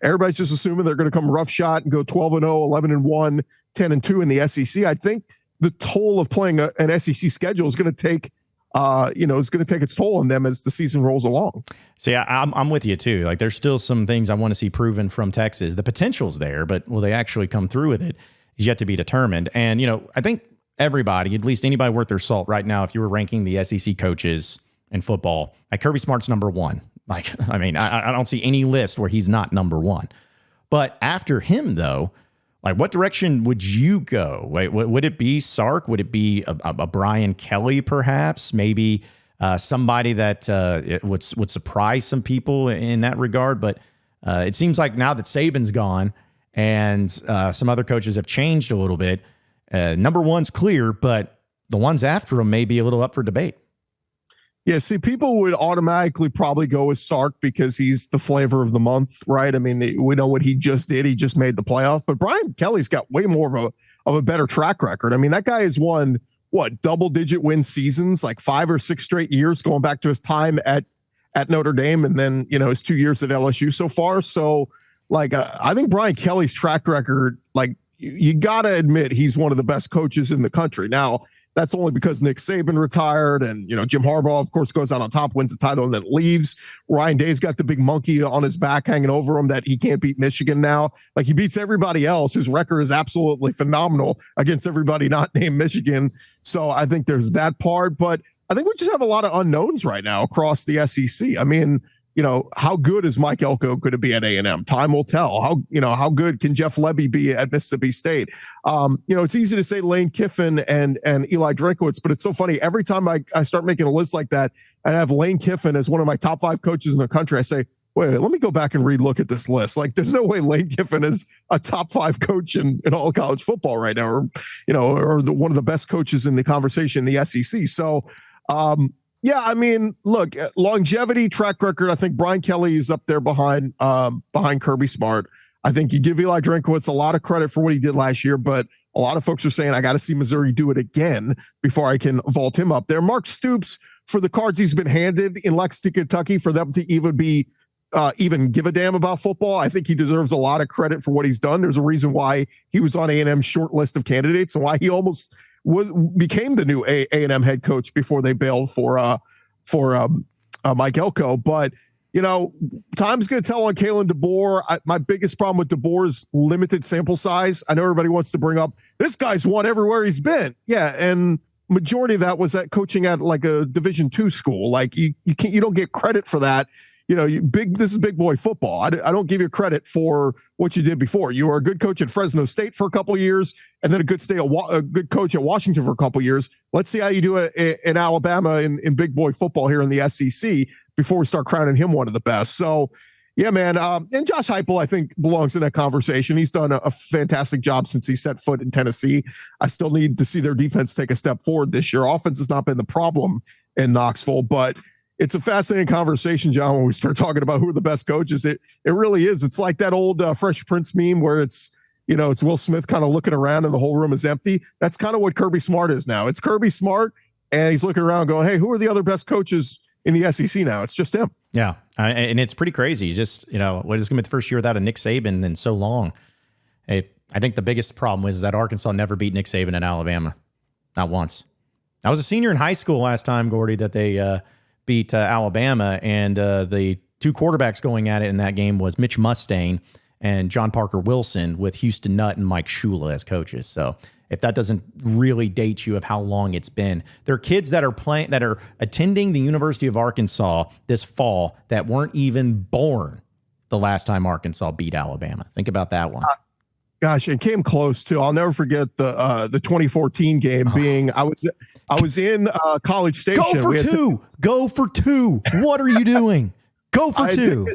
everybody's just assuming they're going to come rough shot and go 12-0, 11-1, 10-2 in the SEC. I think the toll of playing an SEC schedule is going to take, is going to take its toll on them as the season rolls along. See, I'm with you too. Like there's still some things I want to see proven from Texas. The potential's there, but will they actually come through with it is yet to be determined. And, I think everybody, at least anybody worth their salt right now, if you were ranking the SEC coaches in football, like Kirby Smart's number 1. Like, I mean, I don't see any list where he's not number 1. But after him, though, like what direction would you go? Wait, would it be Sark? Would it be a Brian Kelly, perhaps? Maybe somebody that would surprise some people in that regard. But it seems like now that Saban's gone and some other coaches have changed a little bit, number 1's clear, but the ones after him may be a little up for debate. Yeah, see, people would automatically probably go with Sark because he's the flavor of the month, right? I mean, we know what he just did. He just made the playoff. But Brian Kelly's got way more of a better track record. I mean, that guy has won, double-digit win seasons, like 5 or 6 straight years, going back to his time at Notre Dame and then, his 2 years at LSU so far. So, I think Brian Kelly's track record, you got to admit he's one of the best coaches in the country. Now, that's only because Nick Saban retired and, Jim Harbaugh, of course, goes out on top, wins the title, and then leaves. Ryan Day's got the big monkey on his back hanging over him that he can't beat Michigan now. Like, he beats everybody else. His record is absolutely phenomenal against everybody not named Michigan. So I think there's that part. But I think we just have a lot of unknowns right now across the SEC. I mean, how good is Mike Elko going to be at A&M? Time will tell. How good can Jeff Lebby be at Mississippi State? It's easy to say Lane Kiffin and Eli Drinkwitz, but it's so funny. Every time I start making a list like that and I have Lane Kiffin as one of my top 5 coaches in the country, I say, wait, let me go back and relook at this list. Like, there's no way Lane Kiffin is a top 5 coach in all college football right now, or one of the best coaches in the conversation in the SEC. So, yeah, I mean, look, longevity, track record. I think Brian Kelly is up there behind Kirby Smart. I think you give Eli Drinkwitz a lot of credit for what he did last year, but a lot of folks are saying I got to see Missouri do it again before I can vault him up there. Mark Stoops, for the cards he's been handed in Lexington, Kentucky, for them to even give a damn about football, I think he deserves a lot of credit for what he's done. There's a reason why he was on A&M's short list of candidates and why he almost became the new A&M head coach before they bailed for Mike Elko. But, time's going to tell on Kalen DeBoer. My biggest problem with DeBoer is limited sample size. I know everybody wants to bring up, this guy's won everywhere he's been. Yeah, and majority of that was at coaching at like a Division II school. Like you don't get credit for that. This is big boy football. I don't give you credit for what you did before. You were a good coach at Fresno State for a couple of years, and then a good coach at Washington for a couple of years. Let's see how you do it in Alabama in big boy football here in the SEC before we start crowning him one of the best. So, yeah, man. And Josh Heupel, I think, belongs in that conversation. He's done a fantastic job since he set foot in Tennessee. I still need to see their defense take a step forward this year. Offense has not been the problem in Knoxville, but it's a fascinating conversation, John, when we start talking about who are the best coaches. It really is. It's like that old Fresh Prince meme where it's Will Smith kind of looking around and the whole room is empty. That's kind of what Kirby Smart is now. It's Kirby Smart, and he's looking around going, hey, who are the other best coaches in the SEC now? It's just him. Yeah, and it's pretty crazy. Just, what is going to be the first year without a Nick Saban in so long? I think the biggest problem is that Arkansas never beat Nick Saban in Alabama. Not once. I was a senior in high school last time, Gordy, that they beat Alabama, and the two quarterbacks going at it in that game was Mitch Mustain and John Parker Wilson, with Houston Nutt and Mike Shula as coaches. So if that doesn't really date you of how long it's been, there are kids that are attending the University of Arkansas this fall that weren't even born the last time Arkansas beat Alabama. Think about that one. Gosh, it came close too. I'll never forget the 2014 game being. I was in College Station. Go for two. What are you doing? Go for two.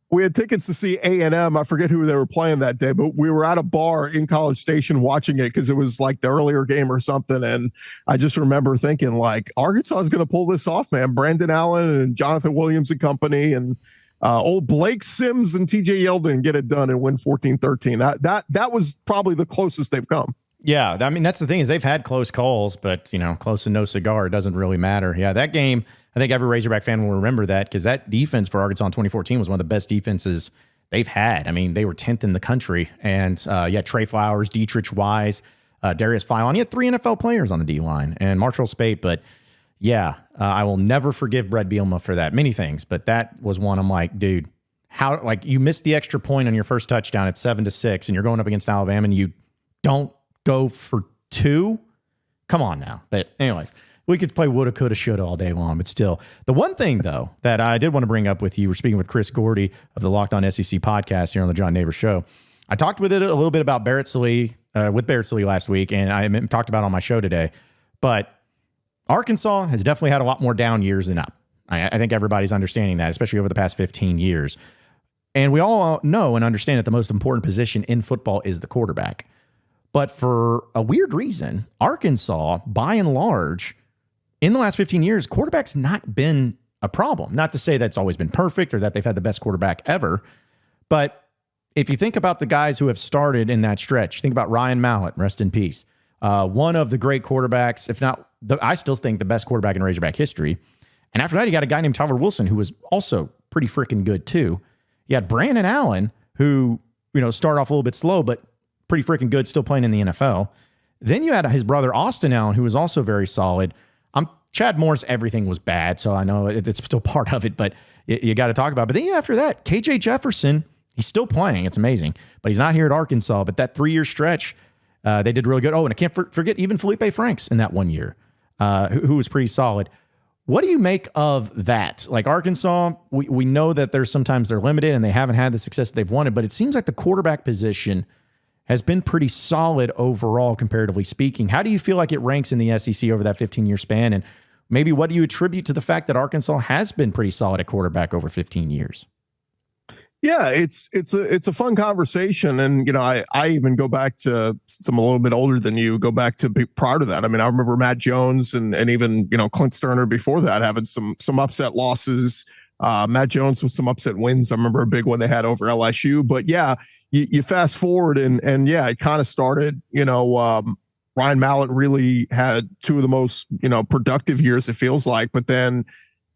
We had tickets to see A&M. I forget who they were playing that day, but we were at a bar in College Station watching it because it was like the earlier game or something. And I just remember thinking, like, Arkansas is going to pull this off, man. Brandon Allen and Jonathan Williams and company, and old Blake Sims and TJ Yeldon get it done and win 14-13. That was probably the closest they've come. Yeah, I mean, that's the thing, is they've had close calls, but, close and no cigar, it doesn't really matter. Yeah, that game, I think every Razorback fan will remember that, because that defense for Arkansas in 2014 was one of the best defenses they've had. I mean, they were 10th in the country. And Trey Flowers, Dietrich Wise, Darius Philon. You had 3 NFL players on the D-line and Marshall Spate. But I will never forgive Brett Bielema for that. Many things, but that was one. I'm like, dude, how, like, you missed the extra point on your first touchdown at 7-6, and you're going up against Alabama and you don't go for 2? Come on now. But anyways, we could play woulda, coulda, shoulda all day long, but still. The one thing, though, that I did want to bring up with you, we're speaking with Chris Gordy of the Locked On SEC podcast here on the John Nabors Show. I talked with it a little bit about Barrett Sallee last week, and I talked about it on my show today. But Arkansas has definitely had a lot more down years than up. I think everybody's understanding that, especially over the past 15 years. And we all know and understand that the most important position in football is the quarterback. But for a weird reason, Arkansas, by and large, in the last 15 years, quarterback's not been a problem. Not to say that's always been perfect or that they've had the best quarterback ever. But if you think about the guys who have started in that stretch, think about Ryan Mallett, rest in peace. One of the great quarterbacks, if not, I still think the best quarterback in Razorback history. And after that, you got a guy named Tyler Wilson, who was also pretty freaking good too. You had Brandon Allen, who, started off a little bit slow, but pretty freaking good, still playing in the NFL. Then you had his brother, Austin Allen, who was also very solid. Chad Morris, everything was bad, so I know it's still part of it, but you got to talk about it. But then after that, KJ Jefferson, he's still playing. It's amazing, but he's not here at Arkansas. But that 3-year stretch, they did really good. Oh, and I can't forget even Felipe Franks in that 1 year, who was pretty solid. What do you make of that? Like Arkansas, we know that sometimes they're limited and they haven't had the success they've wanted, but it seems like the quarterback position has been pretty solid overall, comparatively speaking. How do you feel like it ranks in the SEC over that 15-year span? And maybe what do you attribute to the fact that Arkansas has been pretty solid at quarterback over 15 years? Yeah, it's a fun conversation. And, I even go back to, since I'm a little bit older than you, go back to prior to that. I mean, I remember Matt Jones and even, Clint Sterner before that having some upset losses. Matt Jones with some upset wins. I remember a big one they had over LSU. But yeah, you fast forward and it kind of started, Ryan Mallett really had 2 of the most, productive years, it feels like. But then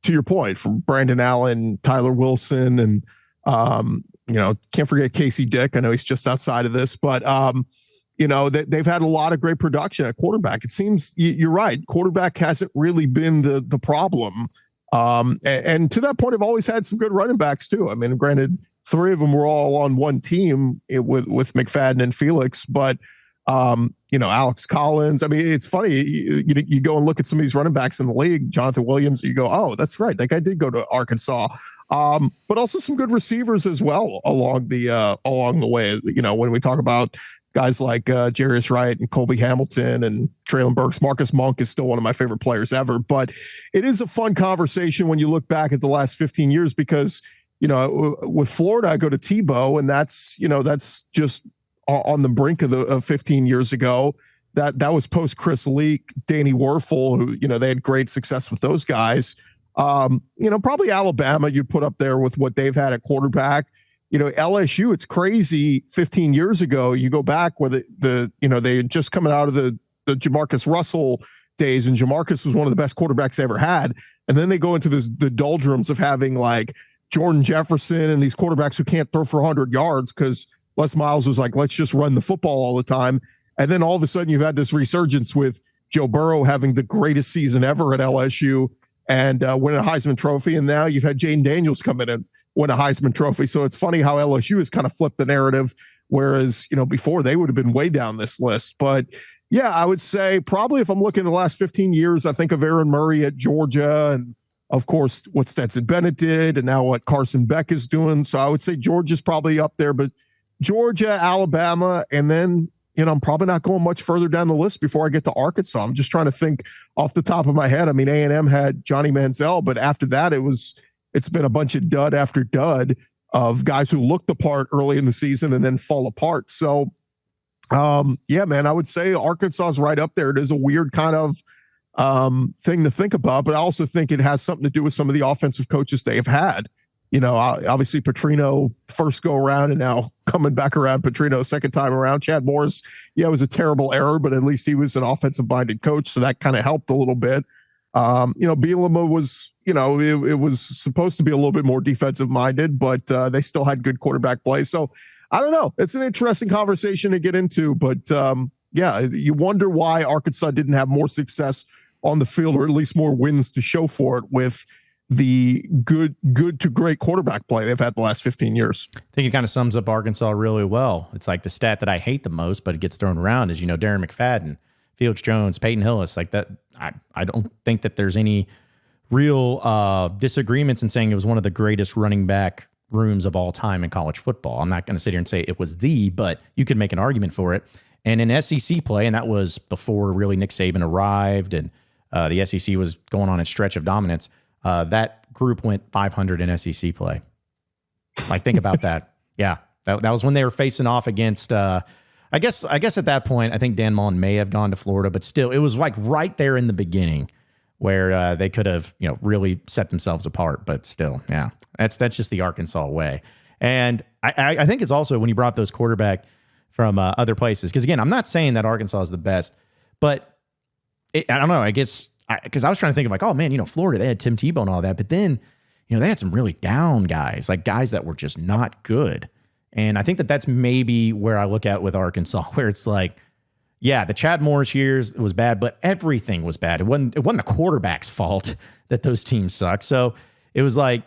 to your point, from Brandon Allen, Tyler Wilson, and, can't forget Casey Dick. I know he's just outside of this, but, they've had a lot of great production at quarterback. It seems you're right. Quarterback hasn't really been the problem. And to that point, I've always had some good running backs too. I mean, granted, 3 of them were all on one team with McFadden and Felix, but Alex Collins. I mean, it's funny. You go and look at some of these running backs in the league, Jonathan Williams, you go, oh, that's right. That guy did go to Arkansas. But also some good receivers as well along the way. When we talk about guys like Jarius Wright and Colby Hamilton and Traylon Burks, Marcus Monk is still one of my favorite players ever. But it is a fun conversation when you look back at the last 15 years because, with Florida, I go to Tebow, and that's just on the brink of 15 years ago. That was post Chris Leak, Danny Werfel, who, they had great success with those guys. Probably Alabama you put up there with what they've had at quarterback. LSU, it's crazy. 15 years ago, you go back where they had just coming out of the Jamarcus Russell days, and Jamarcus was one of the best quarterbacks they ever had. And then they go into the doldrums of having like Jordan Jefferson and these quarterbacks who can't throw for 100 yards because Les Miles was like, let's just run the football all the time. And then all of a sudden you've had this resurgence with Joe Burrow having the greatest season ever at LSU and win a Heisman Trophy. And now you've had Jane Daniels come in and win a Heisman Trophy. So it's funny how LSU has kind of flipped the narrative, whereas, before they would have been way down this list. But yeah, I would say probably if I'm looking at the last 15 years, I think of Aaron Murray at Georgia and, of course, what Stetson Bennett did and now what Carson Beck is doing. So I would say Georgia's probably up there, but Georgia, Alabama, and then, I'm probably not going much further down the list before I get to Arkansas. I'm just trying to think off the top of my head. I mean, A&M had Johnny Manziel, but after that, it's been a bunch of dud after dud of guys who looked the part early in the season and then fall apart. So, yeah, man, I would say Arkansas is right up there. It is a weird kind of thing to think about, but I also think it has something to do with some of the offensive coaches they've had. Obviously Petrino first go around and now coming back around Petrino second time around. Chad Morris, it was a terrible error, but at least he was an offensive minded coach. So that kind of helped a little bit. Bielema was, it was supposed to be a little bit more defensive minded, but they still had good quarterback play. So I don't know. It's an interesting conversation to get into, but yeah, you wonder why Arkansas didn't have more success on the field, or at least more wins to show for it with the good to great quarterback play they've had the last 15 years. I think it kind of sums up Arkansas really well. It's like the stat that I hate the most, but it gets thrown around is, Darren McFadden, Felix Jones, Peyton Hillis, like that. I don't think that there's any real disagreements in saying it was one of the greatest running back rooms of all time in college football. I'm not going to sit here and say it was but you could make an argument for it. And in SEC play, and that was before really Nick Saban arrived and the SEC was going on a stretch of dominance, that group went 500 in SEC play. Like, think about that. Yeah, that was when they were facing off against, I guess at that point, I think Dan Mullen may have gone to Florida, but still, it was like right there in the beginning where they could have, really set themselves apart. But still, yeah, that's just the Arkansas way. And I think it's also when you brought those quarterback from other places, because again, I'm not saying that Arkansas is the best, but I don't know. I guess because I was trying to think of like, oh man, Florida, they had Tim Tebow and all that, but then, they had some really down guys, like guys that were just not good. And I think that that's maybe where I look at with Arkansas, where it's like, yeah, the Chad Morris years was bad, but everything was bad. It wasn't the quarterback's fault that those teams sucked. So it was like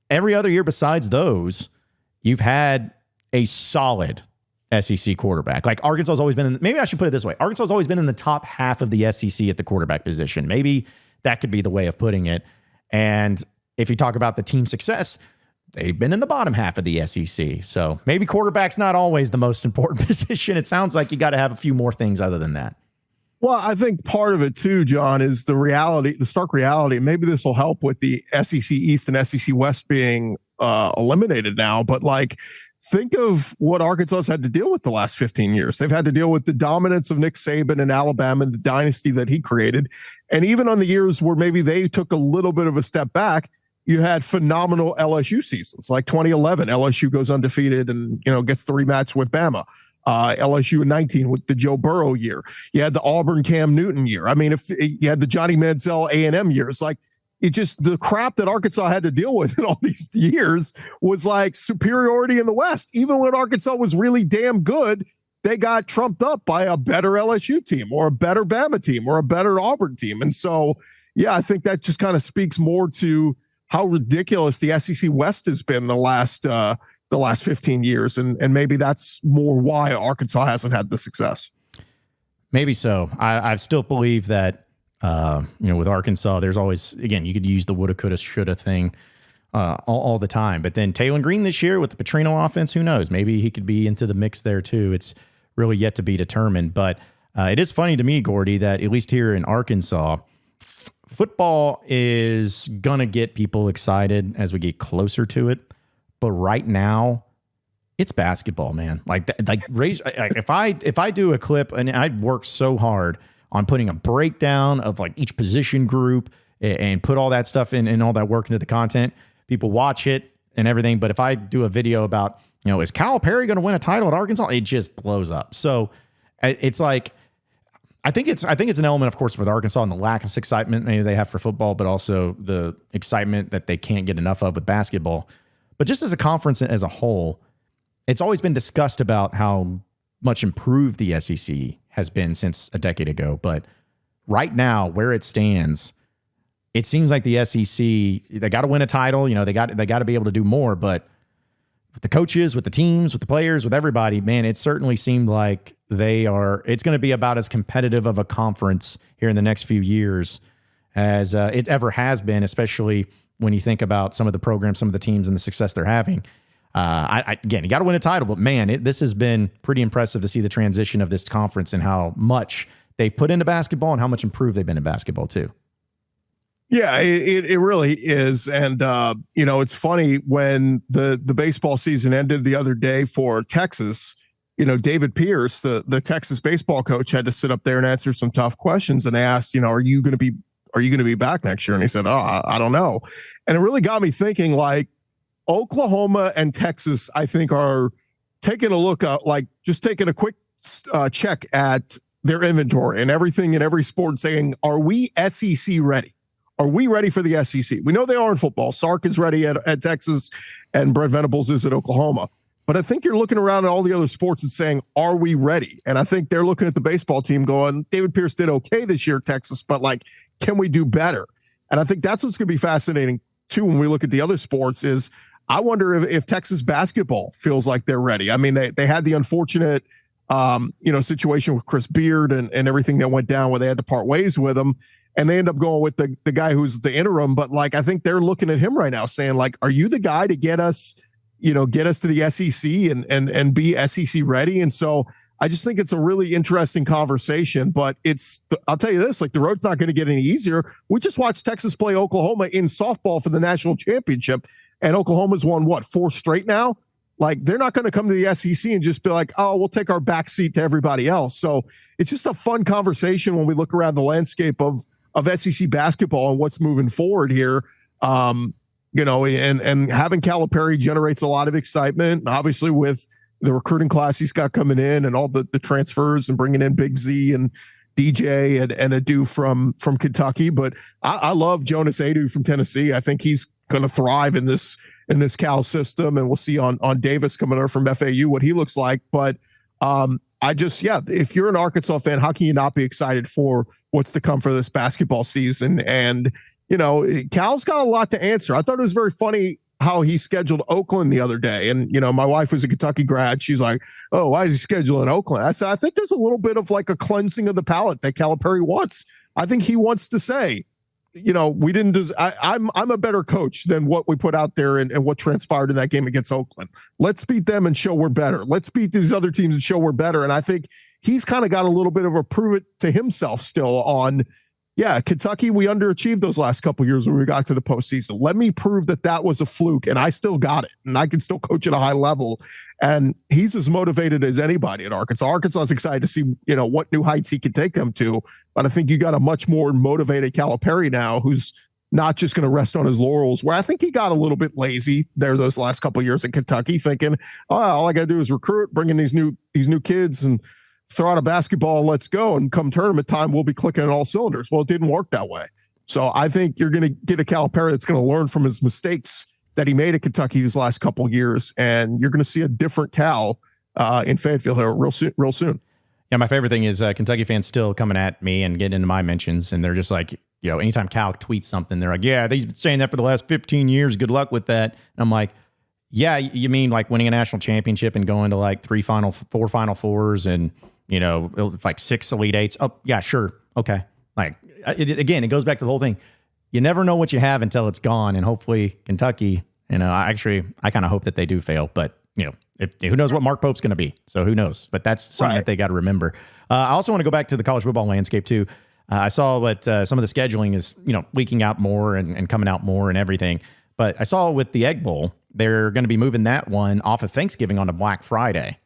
every other year besides those, you've had a solid SEC quarterback. Like Arkansas has always been maybe I should put it this way. Arkansas has always been in the top half of the SEC at the quarterback position. Maybe that could be the way of putting it. And if you talk about the team success, they've been in the bottom half of the SEC. So maybe quarterback's not always the most important position. It sounds like you got to have a few more things other than that. Well, I think part of it too, John, is the reality, the stark reality. Maybe this will help with the SEC East and SEC West being eliminated now. But like, think of what Arkansas has had to deal with the last 15 years. They've had to deal with the dominance of Nick Saban in Alabama and the dynasty that he created. And even on the years where maybe they took a little bit of a step back, you had phenomenal LSU seasons, like 2011. LSU goes undefeated and gets the rematch with Bama. LSU in 19 with the Joe Burrow year. You had the Auburn Cam Newton year. I mean, if you had the Johnny Manziel A&M years, like it just the crap that Arkansas had to deal with in all these years was like superiority in the West. Even when Arkansas was really damn good, they got trumped up by a better LSU team or a better Bama team or a better Auburn team. And so, yeah, I think that just kind of speaks more to how ridiculous the SEC West has been the last 15 years. And maybe that's more why Arkansas hasn't had the success. Maybe so. I still believe that, with Arkansas, there's always, again, you could use the woulda, coulda, shoulda thing all the time. But then Taylon Green this year with the Petrino offense, who knows? Maybe he could be into the mix there too. It's really yet to be determined. But it is funny to me, Gordy, that at least here in Arkansas, football is going to get people excited as we get closer to it. But right now, it's basketball, man. If I do a clip, and I'd work so hard on putting a breakdown of like each position group and put all that stuff in and all that work into the content, people watch it and everything. But if I do a video about, is Calipari going to win a title at Arkansas? It just blows up. So it's like, I think it's an element, of course, with Arkansas and the lack of excitement maybe they have for football, but also the excitement that they can't get enough of with basketball. But just as a conference as a whole, it's always been discussed about how much improved the SEC has been since a decade ago. But right now, where it stands, it seems like the SEC, they got to win a title. They got to be able to do more. But with the coaches, with the teams, with the players, with everybody, man, it certainly seemed like it's going to be about as competitive of a conference here in the next few years as it ever has been, especially when you think about some of the programs, some of the teams, and the success they're having. Again, you got to win a title, but man, this has been pretty impressive to see the transition of this conference and how much they've put into basketball and how much improved they've been in basketball too. Yeah, it really is. And, it's funny when the baseball season ended the other day for Texas, David Pierce, the Texas baseball coach, had to sit up there and answer some tough questions. And they asked, are you going to be back next year? And he said, I don't know. And it really got me thinking, like, Oklahoma and Texas, I think, are taking a look at, just taking a quick check at their inventory and everything in every sport, saying, are we SEC ready? Are we ready for the SEC? We know they are in football. Sark is ready at Texas, and Brent Venables is at Oklahoma. But I think you're looking around at all the other sports and saying, are we ready? And I think they're looking at the baseball team going, David Pierce did okay this year at Texas, but can we do better? And I think that's what's going to be fascinating too when we look at the other sports is I wonder if Texas basketball feels like they're ready. I mean, they had the unfortunate situation with Chris Beard and everything that went down where they had to part ways with him. And they end up going with the guy who's the interim. But I think they're looking at him right now saying, are you the guy to get us to the SEC and be SEC ready? And so I just think it's a really interesting conversation, but I'll tell you this, the road's not going to get any easier. We just watched Texas play Oklahoma in softball for the national championship, and Oklahoma's won 4 straight now. They're not going to come to the SEC and just be like, oh, we'll take our back seat to everybody else. So it's just a fun conversation when we look around the landscape of SEC basketball and what's moving forward here. And having Calipari generates a lot of excitement. And obviously with the recruiting class he's got coming in and all the transfers and bringing in Big Z and DJ and Adu from Kentucky. But I love Jonas Adu from Tennessee. I think he's going to thrive in this Cal system. And we'll see on Davis coming over from FAU what he looks like. But if you're an Arkansas fan, how can you not be excited for what's to come for this basketball season? And, Cal's got a lot to answer. I thought it was very funny how he scheduled Oakland the other day. And, my wife was a Kentucky grad. She's like, oh, why is he scheduling Oakland? I said, I think there's a little bit of a cleansing of the palate that Calipari wants. I think he wants to say, we didn't I'm a better coach than what we put out there and what transpired in that game against Oakland. Let's beat them and show we're better. Let's beat these other teams and show we're better. And I think he's kind of got a little bit of a prove it to himself still on, Kentucky, we underachieved those last couple of years when we got to the postseason. Let me prove that was a fluke and I still got it and I can still coach at a high level. And he's as motivated as anybody at Arkansas. Arkansas is excited to see, what new heights he can take them to. But I think you got a much more motivated Calipari now who's not just going to rest on his laurels, where I think he got a little bit lazy there those last couple of years in Kentucky, thinking, oh, all I got to do is recruit, bring in these new kids and throw out a basketball and let's go. And come tournament time, we'll be clicking on all cylinders. Well, it didn't work that way. So I think you're going to get a Calipari that's going to learn from his mistakes that he made at Kentucky these last couple of years. And you're going to see a different Cal in Fayetteville here real soon. Yeah, my favorite thing is Kentucky fans still coming at me and getting into my mentions. And they're just like, anytime Cal tweets something, they're like, yeah, they've been saying that for the last 15 years. Good luck with that. And I'm like, yeah, you mean winning a national championship and going to 4 Final Fours and, 6 Elite Eights. Oh, yeah, sure. Okay. It goes back to the whole thing. You never know what you have until it's gone. And hopefully Kentucky, I kind of hope that they do fail. But, who knows what Mark Pope's going to be. So who knows? But that's something that they got to remember. I also want to go back to the college football landscape, too. I saw what some of the scheduling is, leaking out more and coming out more and everything. But I saw with the Egg Bowl, they're going to be moving that one off of Thanksgiving onto Black Friday,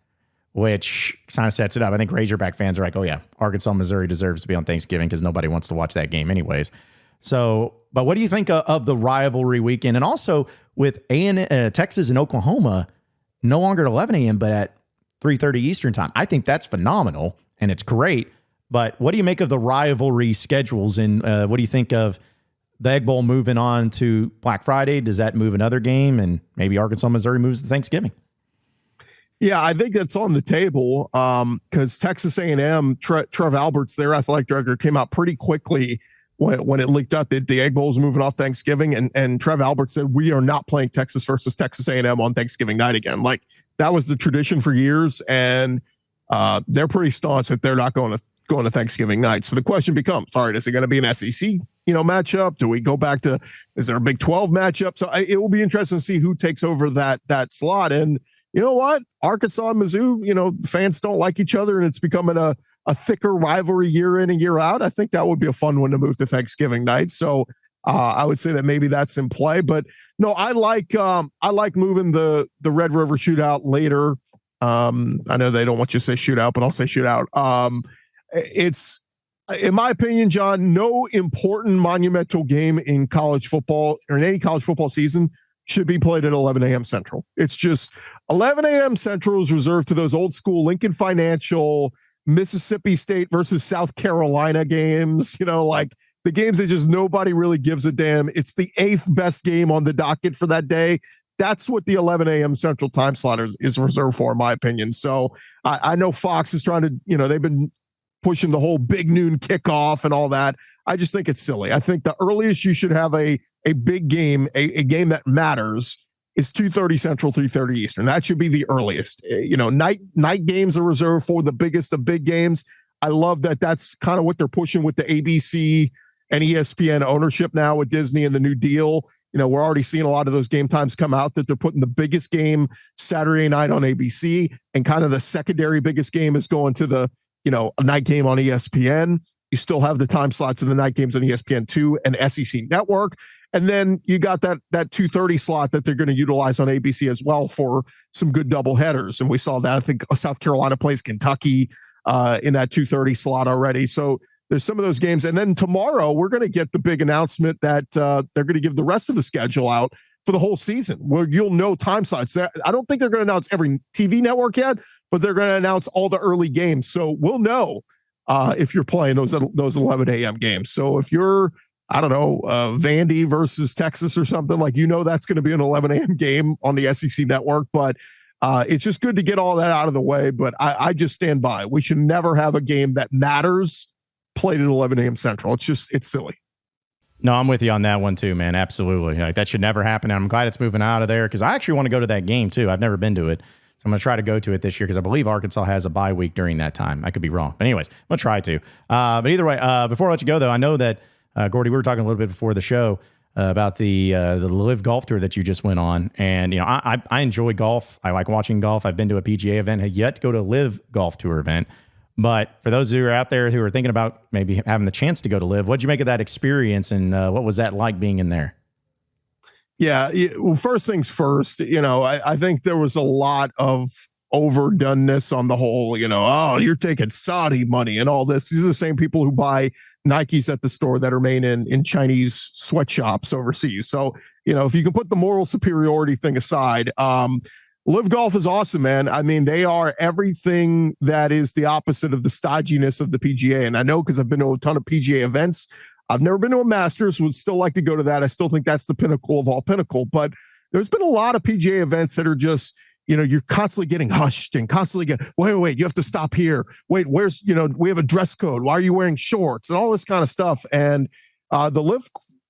which kind of sets it up. I think Razorback fans are like, oh, yeah, Arkansas, Missouri deserves to be on Thanksgiving because nobody wants to watch that game anyways. So, but what do you think of the rivalry weekend? And also with Texas and Oklahoma, no longer at 11 a.m., but at 3:30 Eastern time. I think that's phenomenal and it's great. But what do you make of the rivalry schedules? And what do you think of the Egg Bowl moving on to Black Friday? Does that move another game? And maybe Arkansas, Missouri moves to Thanksgiving? Yeah, I think that's on the table because Texas A&M, Trev Alberts, their athletic director, came out pretty quickly when it leaked out that the Egg Bowl was moving off Thanksgiving, and Trev Alberts said, we are not playing Texas versus Texas A&M on Thanksgiving night again. Like, that was the tradition for years, and they're pretty staunch that they're not going to Thanksgiving night. So the question becomes, all right, is it going to be an SEC matchup? Do we go back to, is there a Big 12 matchup? So it will be interesting to see who takes over that slot. And you know what? Arkansas and Mizzou, fans don't like each other, and it's becoming a thicker rivalry year in and year out. I think that would be a fun one to move to Thanksgiving night. So I would say that maybe that's in play. But no, I like moving the Red River Shootout later. I know they don't want you to say shootout, but I'll say shootout. It's, in my opinion, John, no important monumental game in college football or in any college football season should be played at 11 a.m. Central. It's just 11 a.m. Central is reserved to those old school Lincoln Financial, Mississippi State versus South Carolina games, like the games that just nobody really gives a damn. It's the 8th best game on the docket for that day. That's what the 11 a.m. Central time slot is reserved for, in my opinion. So I know Fox is trying to, they've been pushing the whole big noon kickoff and all that. I just think it's silly. I think the earliest you should have a big game, a game that matters, is 2:30 Central, 3:30 Eastern. That should be the earliest. Night games are reserved for the biggest of big games. I love that that's kind of what they're pushing with the ABC and ESPN ownership now with Disney and the new deal. We're already seeing a lot of those game times come out that they're putting the biggest game Saturday night on ABC, and kind of the secondary biggest game is going to the, a night game on ESPN. You still have the time slots of the night games on ESPN2 and SEC Network. And then you got that 2:30 slot that they're going to utilize on ABC as well for some good double headers. And we saw that. I think South Carolina plays Kentucky in that 2:30 slot already. So there's some of those games. And then tomorrow we're going to get the big announcement that they're going to give the rest of the schedule out for the whole season, where you'll know time slots. I don't think they're going to announce every TV network yet, but they're going to announce all the early games. So we'll know if you're playing those 11 a.m. games. So if you're, I don't know, Vandy versus Texas or something, that's going to be an 11 a.m. game on the SEC Network. But it's just good to get all that out of the way. But I just stand by. We should never have a game that matters played at 11 a.m. Central. It's silly. No, I'm with you on that one too, man. Absolutely. That should never happen. I'm glad it's moving out of there because I actually want to go to that game too. I've never been to it. So I'm going to try to go to it this year because I believe Arkansas has a bye week during that time. I could be wrong. But anyways, I'm going to try to. But either way, before I let you go, though, I know that, Gordy, we were talking a little bit before the show about the Live Golf Tour that you just went on. And, I enjoy golf. I like watching golf. I've been to a PGA event, had yet to go to a Live Golf Tour event. But for those who are out there who are thinking about maybe having the chance to go to Live, what'd you make of that experience, and what was that like being in there? Yeah, well, first things first, I think there was a lot of overdoneness on the whole, oh, you're taking Saudi money and all this. These are the same people who buy Nikes at the store that are made in Chinese sweatshops overseas. So, if you can put the moral superiority thing aside, Live Golf is awesome, man. I mean, they are everything that is the opposite of the stodginess of the PGA. And I know because I've been to a ton of PGA events. I've never been to a Masters, would still like to go to that. I still think that's the pinnacle of all pinnacle. But there's been a lot of PGA events that are just, you're constantly getting hushed and constantly wait, you have to stop here. Wait, where's, we have a dress code. Why are you wearing shorts and all this kind of stuff? And the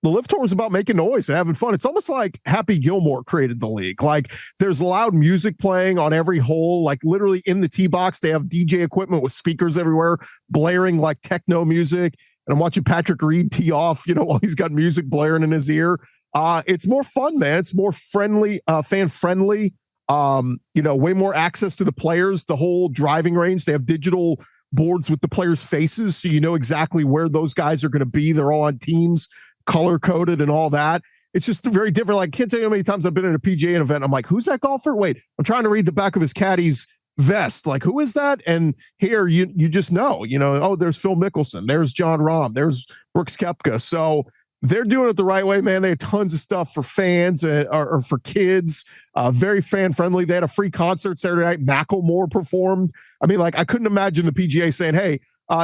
Live Tour is about making noise and having fun. It's almost like Happy Gilmore created the league. Like, there's loud music playing on every hole. Like, literally in the tee box, they have DJ equipment with speakers everywhere, blaring like techno music. And I'm watching Patrick Reed tee off, while he's got music blaring in his ear. It's more fun, man. It's more friendly, fan friendly. Way more access to the players. The whole driving range, they have digital boards with the players' faces, so you know exactly where those guys are going to be. They're all on teams, color coded and all that. It's just very different. Like, I can't tell you how many times I've been at a PGA event. I'm like, who's that golfer? Wait, I'm trying to read the back of his caddy's vest. Like, who is that? And here you just know, oh, there's Phil Mickelson. There's John Rahm. There's Brooks Koepka. So they're doing it the right way, man. They have tons of stuff for fans or for kids. Very fan friendly. They had a free concert Saturday night. Macklemore performed. I mean, I couldn't imagine the PGA saying, hey,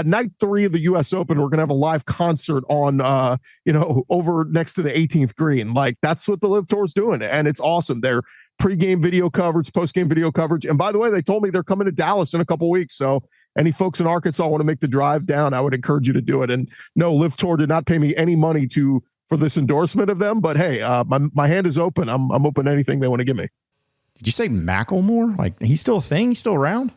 night 3 of the US Open, we're going to have a live concert on, over next to the 18th green. Like, that's what the Live Tour is doing. And it's awesome. They're pregame video coverage, postgame video coverage. And by the way, they told me they're coming to Dallas in a couple weeks. So any folks in Arkansas want to make the drive down, I would encourage you to do it. And no, Live Tour did not pay me any money for this endorsement of them. But hey, my hand is open. I'm open to anything they want to give me. Did you say Macklemore? Like, he's still a thing? He's still around?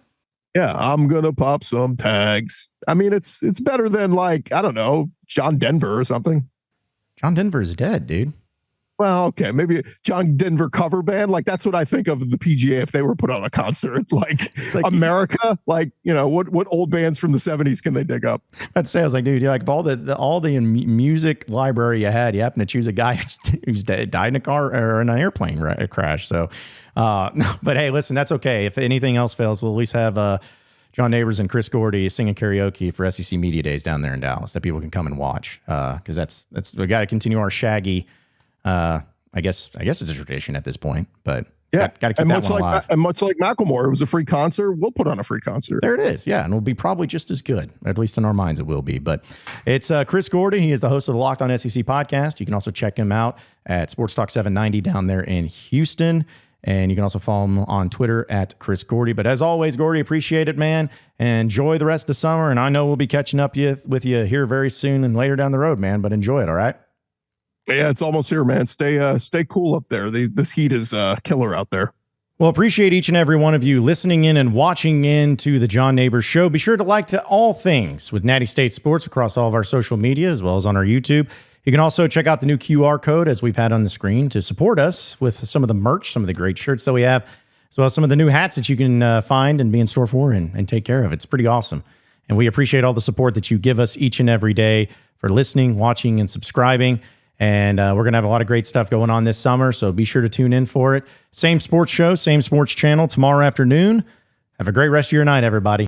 Yeah, I'm gonna pop some tags. I mean, it's better than, like, I don't know, John Denver or something. John Denver's dead, dude. Well, okay, maybe John Denver cover band. Like, that's what I think of the PGA if they were put on a concert. Like America, like, you know, what old bands from the 70s can they dig up? I'd say, I was like, dude, you're like, all the music library you had, you happen to choose a guy who's died in a car or in an airplane crash. So, but hey, listen, that's okay. If anything else fails, we'll at least have John Nabors and Chris Gordy singing karaoke for SEC Media Days down there in Dallas that people can come and watch. Because that's we got to continue our shaggy. I guess it's a tradition at this point, but yeah, got to keep that one alive. And much like Macklemore, it was a free concert. We'll put on a free concert. There it is. Yeah, and it'll be probably just as good, at least in our minds, it will be. But it's Chris Gordy. He is the host of the Locked On SEC podcast. You can also check him out at Sports Talk 790 down there in Houston. And you can also follow him on Twitter at Chris Gordy. But as always, Gordy, appreciate it, man. And enjoy the rest of the summer. And I know we'll be catching up with you here very soon and later down the road, man. But enjoy it, all right? Yeah, it's almost here, man. Stay cool up there. This heat is killer out there. Well, appreciate each and every one of you listening in and watching in to the John Nabors Show. Be sure to like to all things with Natty State Sports across all of our social media, as well as on our YouTube. You can also check out the new QR code, as we've had on the screen, to support us with some of the merch, some of the great shirts that we have, as well as some of the new hats that you can find and be in store for and take care of. It's pretty awesome. And we appreciate all the support that you give us each and every day for listening, watching, and subscribing. And we're going to have a lot of great stuff going on this summer, so be sure to tune in for it. Same sports show, same sports channel tomorrow afternoon. Have a great rest of your night, everybody.